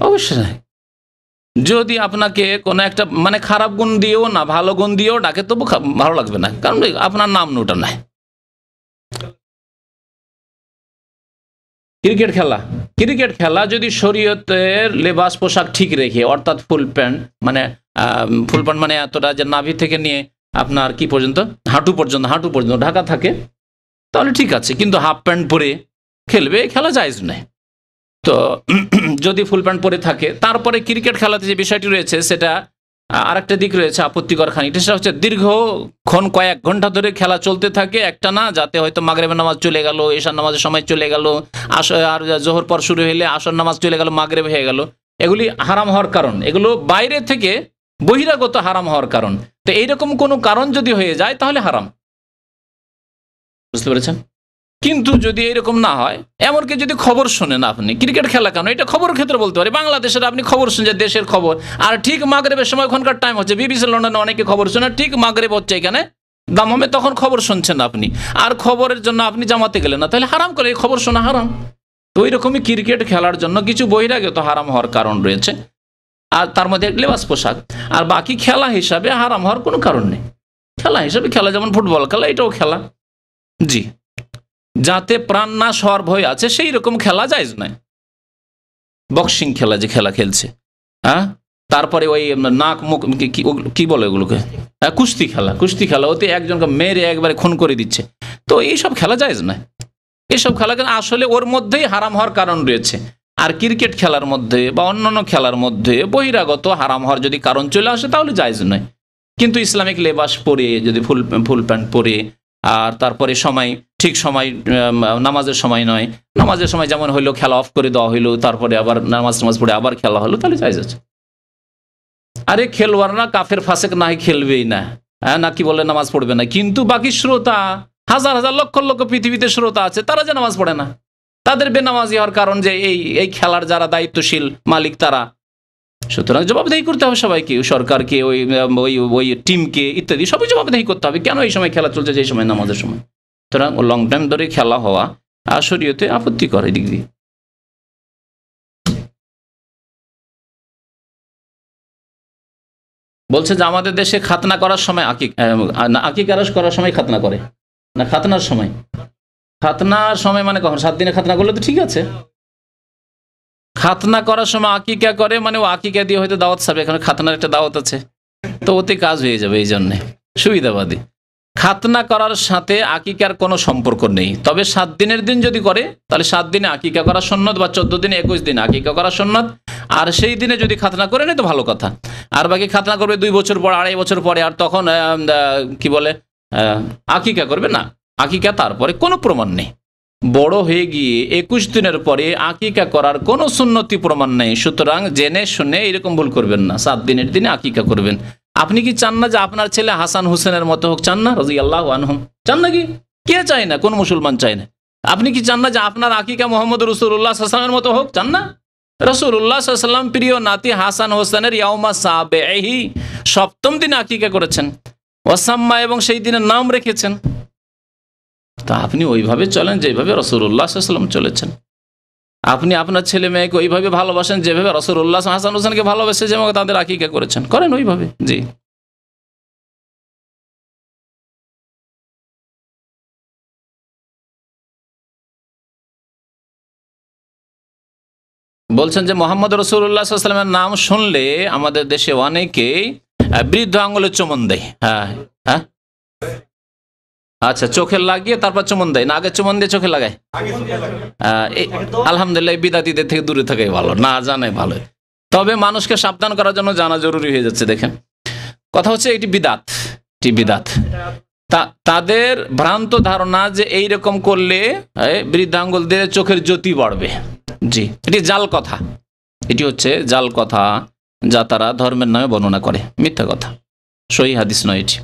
অবশ্যই। যদি আপনাকে কোনো একটা মানে খারাপ গুণ দিয়েও না, ভালো গুণ দিয়েও ডাকে, তবু ভালো লাগবে না, কারণ আপনার নাম ওটা নাই। ক্রিকেট খেলা যদি শরীয়তের লেবাস পোশাক ঠিক রেখে, অর্থাৎ ফুল প্যান্ট মানে এতটা যে নাভি থেকে নিয়ে আপনার কি পর্যন্ত, হাঁটু পর্যন্ত ঢাকা থাকে, তাহলে ঠিক আছে। কিন্তু হাফ প্যান্ট পরে খেলবে, খেলা জায়েজ নয়। তো যদি ফুল প্যান্ট পরে থাকে, তারপরে ক্রিকেট খেলাতে যে বিষয়টি রয়েছে সেটা আরেকটা দিক রয়েছে আপত্তিকর খানিকটা, সেটা হচ্ছে দীর্ঘক্ষণ কয়েক ঘন্টা ধরে খেলা চলতে থাকে একটা না, যাতে হয়তো মাগরিবের নামাজ চলে গেল, এশার নামাজের সময় চলে গেল, আর জোহর পর শুরু হলে আসর নামাজ চলে গেল, মাগরিব হয়ে গেল। এগুলি হারাম হওয়ার কারণ, এগুলো বাইরে থেকে বহিরাগত হারাম হওয়ার কারণ। তো এইরকম কোনো কারণ যদি হয়ে যায় তাহলে হারাম, বুঝতে পেরেছেন? কিন্তু যদি এরকম না হয়, এমনকি যদি খবর শোনেন আপনি, ক্রিকেট খেলা কেন, এটা খবর ক্ষেত্রে বলতে পারি, বাংলাদেশের আপনি খবর শুনছেন, দেশের খবর, আর ঠিক মাগরিবের সময় ওখানকার টাইম হচ্ছে, বিবিসি লন্ডনে অনেকে খবর শোনে, ঠিক মাগরিব হচ্ছে এখানে দামামে, তখন খবর শুনছেন আপনি, আর খবরের জন্য আপনি জামাতে গেলেন না, তাহলে হারাম করে, খবর শোনা হারাম। তো ওই রকমই ক্রিকেট খেলার জন্য কিছু বহিরাগত হারাম হওয়ার কারণ রয়েছে, আর তার মধ্যে লেবাস পোশাক, আর বাকি খেলা হিসাবে হারাম হওয়ার কোনো কারণ নেই। খেলা হিসাবে খেলা, যেমন ফুটবল খেলা, এটাও খেলা, জি, যাতে প্রাণ নাশ হওয়ার ভয় আছে সেই রকম খেলা জায়েজ নয়। বক্সিং খেলা, যে খেলা খেলছে, হ্যাঁ, তারপরে ওই নাক মুখ কি বলে ওগুলোকে, কুস্তি খেলা, কুস্তি খেলা, ওতে একজনকে মেরে একবারে খুন করে দিচ্ছে, তো এইসব খেলা জায়েজ নয়। এইসব খেলা আসলে ওর মধ্যেই হারাম হওয়ার কারণ রয়েছে। আর ক্রিকেট খেলার মধ্যে বা অন্যান্য খেলার মধ্যে বহিরাগত হারাম হওয়ার যদি কারণ চলে আসে তাহলে জায়েজ নয়। কিন্তু ইসলামিক লেবাস পরে, যদি ফুল প্যান্ট পরে, আর তারপরে সময় ঠিক সময়, নামাজের সময় নয়, নামাজের সময় যেমন হইলো খেলা অফ করে দেওয়া হইলো, তারপরে আবার নামাজ পড়ে আবার খেলা হলো, তাহলে জায়েজ আছে। আরে খেলোয়াড়রা কাফের ফাসেক না খেলবেই না, হ্যাঁ, না কি বলে নামাজ পড়বে না, কিন্তু বাকি শ্রোতা, হাজার হাজার লক্ষ লক্ষ পৃথিবীতে শ্রোতা আছে, তারা যে নামাজ পড়ে না, তাদের বেনামাজি হওয়ার কারণ যে এই খেলার যারা দায়িত্বশীল মালিক তারা। সুতরাং জবাবদেহি করতে হবে সবাইকে, সরকারকে, ওই টিমকে ইত্যাদি, সবই জবাবদেহি করতে হবে। কেন এই সময় খেলা চলছে, যে সময় নামাজের সময়? সুতরাং লং টাইম ধরে খেলা হওয়া শরীয়তে আপত্তি করে দিক দিয়ে। বলছে যে আমাদের দেশে খাতনা করার সময় আকিকা করার সময় খাতনা করে না, খাতনার সময়, খাতনার সময় মানে কখন? 7 দিনে খাতনা করলে তো ঠিক আছে। খাতনা করার সময় আকিকা করে মানে ও আকিকা দিয়ে হয়তো দাওয়াত সাবে, এখানে খাতনার একটা দাওয়াত আছে, তো ওতে কাজ হয়ে যাবে, এই জন্যে সুবিধাবাদী। খাতনা করার সাথে আকিকার কোনো সম্পর্ক নেই, তবে 7 দিনের দিন যদি করে তাহলে 7 দিনে আকিকা করা সুন্নত, বা 14 দিনে 21 দিনে আকিকা করা সুন্নত, আর সেই দিনে যদি খাতনা করে নেই তো ভালো কথা। আর বাকি খাতনা করবে 2 বছর পর, 2.5 বছর পরে, আর তখন কি বলে আকিকা করবে না, আকিকা তারপরে কোনো প্রমাণ নেই। বড় হয়ে গিয়ে 21 দিনের পরে আকিকা করার কোনো সুন্নতি প্রমাণ নেই। সুতরাং জেনে শুনে এরকম ভুল করবেন না, 7 দিনের দিনে আকিকা করবেন। আপনি কি চান না যে আপনার ছেলে হাসান হোসেনের মতো হোক? চান না? রাদিয়াল্লাহু আনহুম চান নাকি? কে চায় না? কোন মুসলমান চায় না? আপনি কি চান না যে আপনার আকিকা মোহাম্মদ রাসূলুল্লাহ সাল্লাল্লাহু আলাইহি ওয়াসাল্লামের মতো হোক? চান না? রাসূলুল্লাহ সাল্লাল্লাহু আলাইহি ওয়াসাল্লাম প্রিয় নাতি হাসান হোসেনের ইয়াউমা সাবিহি 7ম দিনে আকিকা করেছেন, ওয়াসাম্মা, এবং সেই দিনের নাম রেখেছেন। তা আপনি ওইভাবে চলেন যেভাবে রাসূলুল্লাহ সাল্লাল্লাহু আলাইহি ওয়াসাল্লাম চলেছেন। আপনি আপনার ছেলে মেয়েকে ওইভাবে ভালোবাসেন যেভাবে রাসূলুল্লাহ হাসান হোসেনকে ভালোবেসে যেভাবে তাদের আকিকা করেছেন, করেন ওইভাবে। জি, বলছেন যে মোহাম্মদ রাসূলুল্লাহ সাল্লাল্লাহু আলাইহি ওয়াসাল্লামের নাম শুনলে আমাদের দেশে অনেকেই বৃদ্ধ আঙ্গুলে চুমন দেয়। হ্যাঁ হ্যাঁ, আচ্ছা, চোখে লাগিয়ে তারপর চুমন দেয় না, আগে চুমন দিয়ে চোখে লাগায়? আলহামদুলিল্লাহ, বিদাতীদের থেকে দূরে থাকাই ভালো, না জানাই ভালো। তবে মানুষকে সাবধান করার জন্য জানা জরুরি হয়ে যাচ্ছে। দেখেন, কথা হচ্ছে এটি বিদাত, তাদের ভ্রান্ত ধারণা যে এইরকম করলে বৃদ্ধাঙ্গুল দিয়ে চোখের জ্যোতি বাড়বে। জি, এটি জাল কথা, এটি হচ্ছে জাল কথা যা তারা ধর্মের নামে বর্ণনা করে, মিথ্যা কথা, সহিহ হাদিস নয় এটি।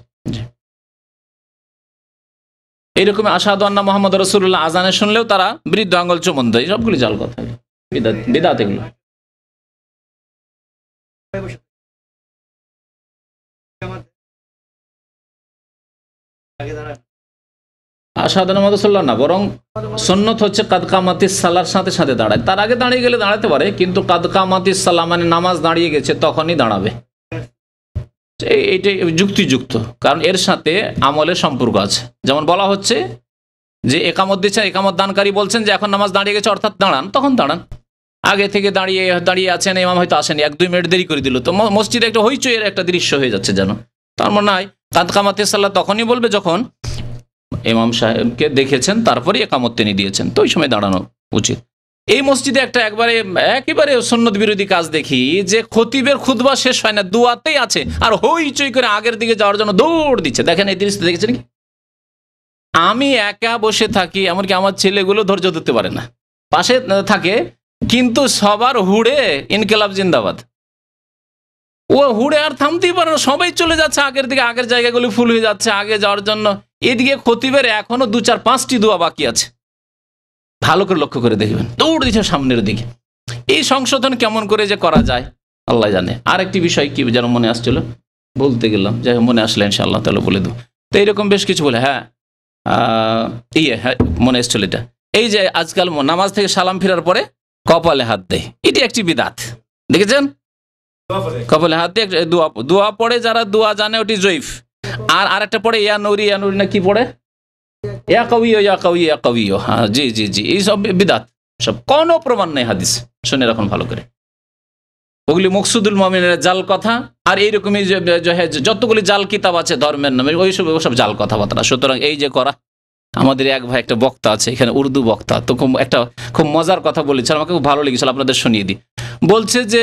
এইরকম আশহাদু আন্না মুহাম্মদ রাসূলুল্লাহ আজানে শুনলেও তারা বৃদ্ধ আঙ্গুল চুমন দেয়, সবগুলি জাল কথা, বিদাত এগুলো। আশহাদু আন্না মুহাম্মাদুর রাসূলুল্লাহ না, বরং সুন্নত হচ্ছে কাদ কামাতিস সালার সাথে সাথে দাঁড়ায়। তার আগে দাঁড়িয়ে গেলে দাঁড়াতে পারে, কিন্তু কাদ কামাতিস সালাহ মানে নামাজ দাঁড়িয়ে গেছে তখনই দাঁড়াবে। এইটাই যুক্তিযুক্ত, কারণ এর সাথে আমলের সম্পর্ক আছে। যেমন বলা হচ্ছে যে একামত দিচ্ছেন, একামত দানকারী বলছেন যে এখন নামাজ দাঁড়িয়ে গেছে, অর্থাৎ দাঁড়ান, তখন দাঁড়ান। আগে থেকে দাঁড়িয়ে আছেন, ইমাম হয়তো আসেনি, 1-2 মিনিট দেরি করে দিল, তো মসজিদে একটা হইচইয়ের একটা দৃশ্য হয়ে যাচ্ছে যেন। তার মনে হয় কাদ কামাতিস সালাহ তখনই বলবে যখন ইমাম সাহেবকে দেখেছেন, তারপরে একামত তিনি দিয়েছেন, তো ওই সময় দাঁড়ানো উচিত। এই মসজিদে একেবারে সুন্নত বিরোধী কাজ দেখি যে খতিবের খুতবা শেষ হয় না, দুয়াতেই আছে, আর হইচই করে আগের দিকে যাওয়ার জন্য দৌড় দিচ্ছে। দেখেন এই দৃশ্য দেখেছেন কি? আমি একা বসে থাকি, এমনকি আমার ছেলেগুলো ধৈর্য ধরতে পারে না, পাশে থাকে, কিন্তু সবার হুড়ে ইনকিলাব জিন্দাবাদ, ও হুড়ে আর থামতেই পারে না, সবাই চলে যাচ্ছে আগের দিকে, আগের জায়গাগুলো ফুল হয়ে যাচ্ছে আগে যাওয়ার জন্য। এদিকে খতিবের এখনো 2-4-5টি দোয়া বাকি আছে, ভালো করে লক্ষ্য করে দেখবেন, দৌড় দিচ্ছে সামনের দিকে। এই সংশোধন কেমন করে যে করা যায় আল্লাহ জানে। আরেকটি বিষয় কি যেন মনে আসছিল, বলতে গেলাম, যাই মনে আসলে ইনশাআল্লাহ তাহলে বলে দেবো। তো এইরকম বেশ কিছু বলে, হ্যাঁ মনে এসছিল এটা, এই যে আজকাল নামাজ থেকে সালাম ফেরার পরে কপালে হাত দেয়, এটি একটি বিদাত, দেখেছেন? কপালে হাত দিয়ে দোয়া পড়ে, যারা দোয়া জানে ওটি জয়ীফ। আর আরেকটা পড়ে ইয়া নৌরি না কি পড়ে, ইয়া কবিও ইয়া কবি ইয়া কবিও, হ্যাঁ জি জি জি, এইসব বিদাত, সব কোনো প্রমাণ নেই হাদিস, শুনে রাখুন ভালো করে। ওগুলি মকসুদুল মুমিনের জাল কথা, আর এইরকমই যতগুলি জাল কিতাব আছে ধর্মের নামে, ওইসব জাল কথাবার্তা। সুতরাং এই যে করা, আমাদের এক ভাই একটা বক্তা আছে এখানে, উর্দু বক্তা, তো খুব মজার কথা বলেছে, আমাকে খুব ভালো লেগেছিল, আপনাদের শুনিয়ে দিই। বলছে যে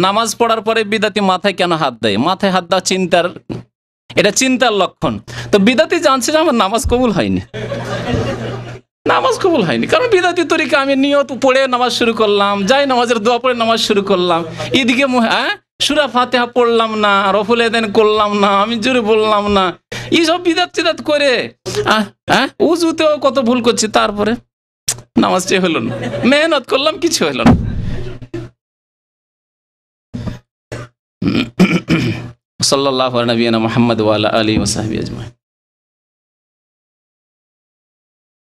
নামাজ পড়ার পরে বিদাতি মাথায় কেন হাত দেয়, মাথায় হাত দেওয়া এটা চিন্তার লক্ষণ। তো বিদাতি জানছে যে আমার নামাজ কবুল হয়নি, নামাজ কবুল হয়নি, কারণ বিদাতি তরিকা আমি নিয়ত পড়ে নামাজ শুরু করলাম, যাই নামাজের দোয়া পড়ে নামাজ শুরু করলাম, এদিকে সূরা ফাতিহা পড়লাম না, রফুল এদেন করলাম না, আমি জোরে বললাম না, এইসব বিদাত করে উজুতেও কত ভুল করছি, তারপরে নামাজটা হলো না, মেহনত করলাম কিছু হলো না। সাল্লাল্লাহু আলা নবিয়িনা মুহাম্মদ ওয়া আলা আলিহি ওয়া সাহবিহি আজমাইন।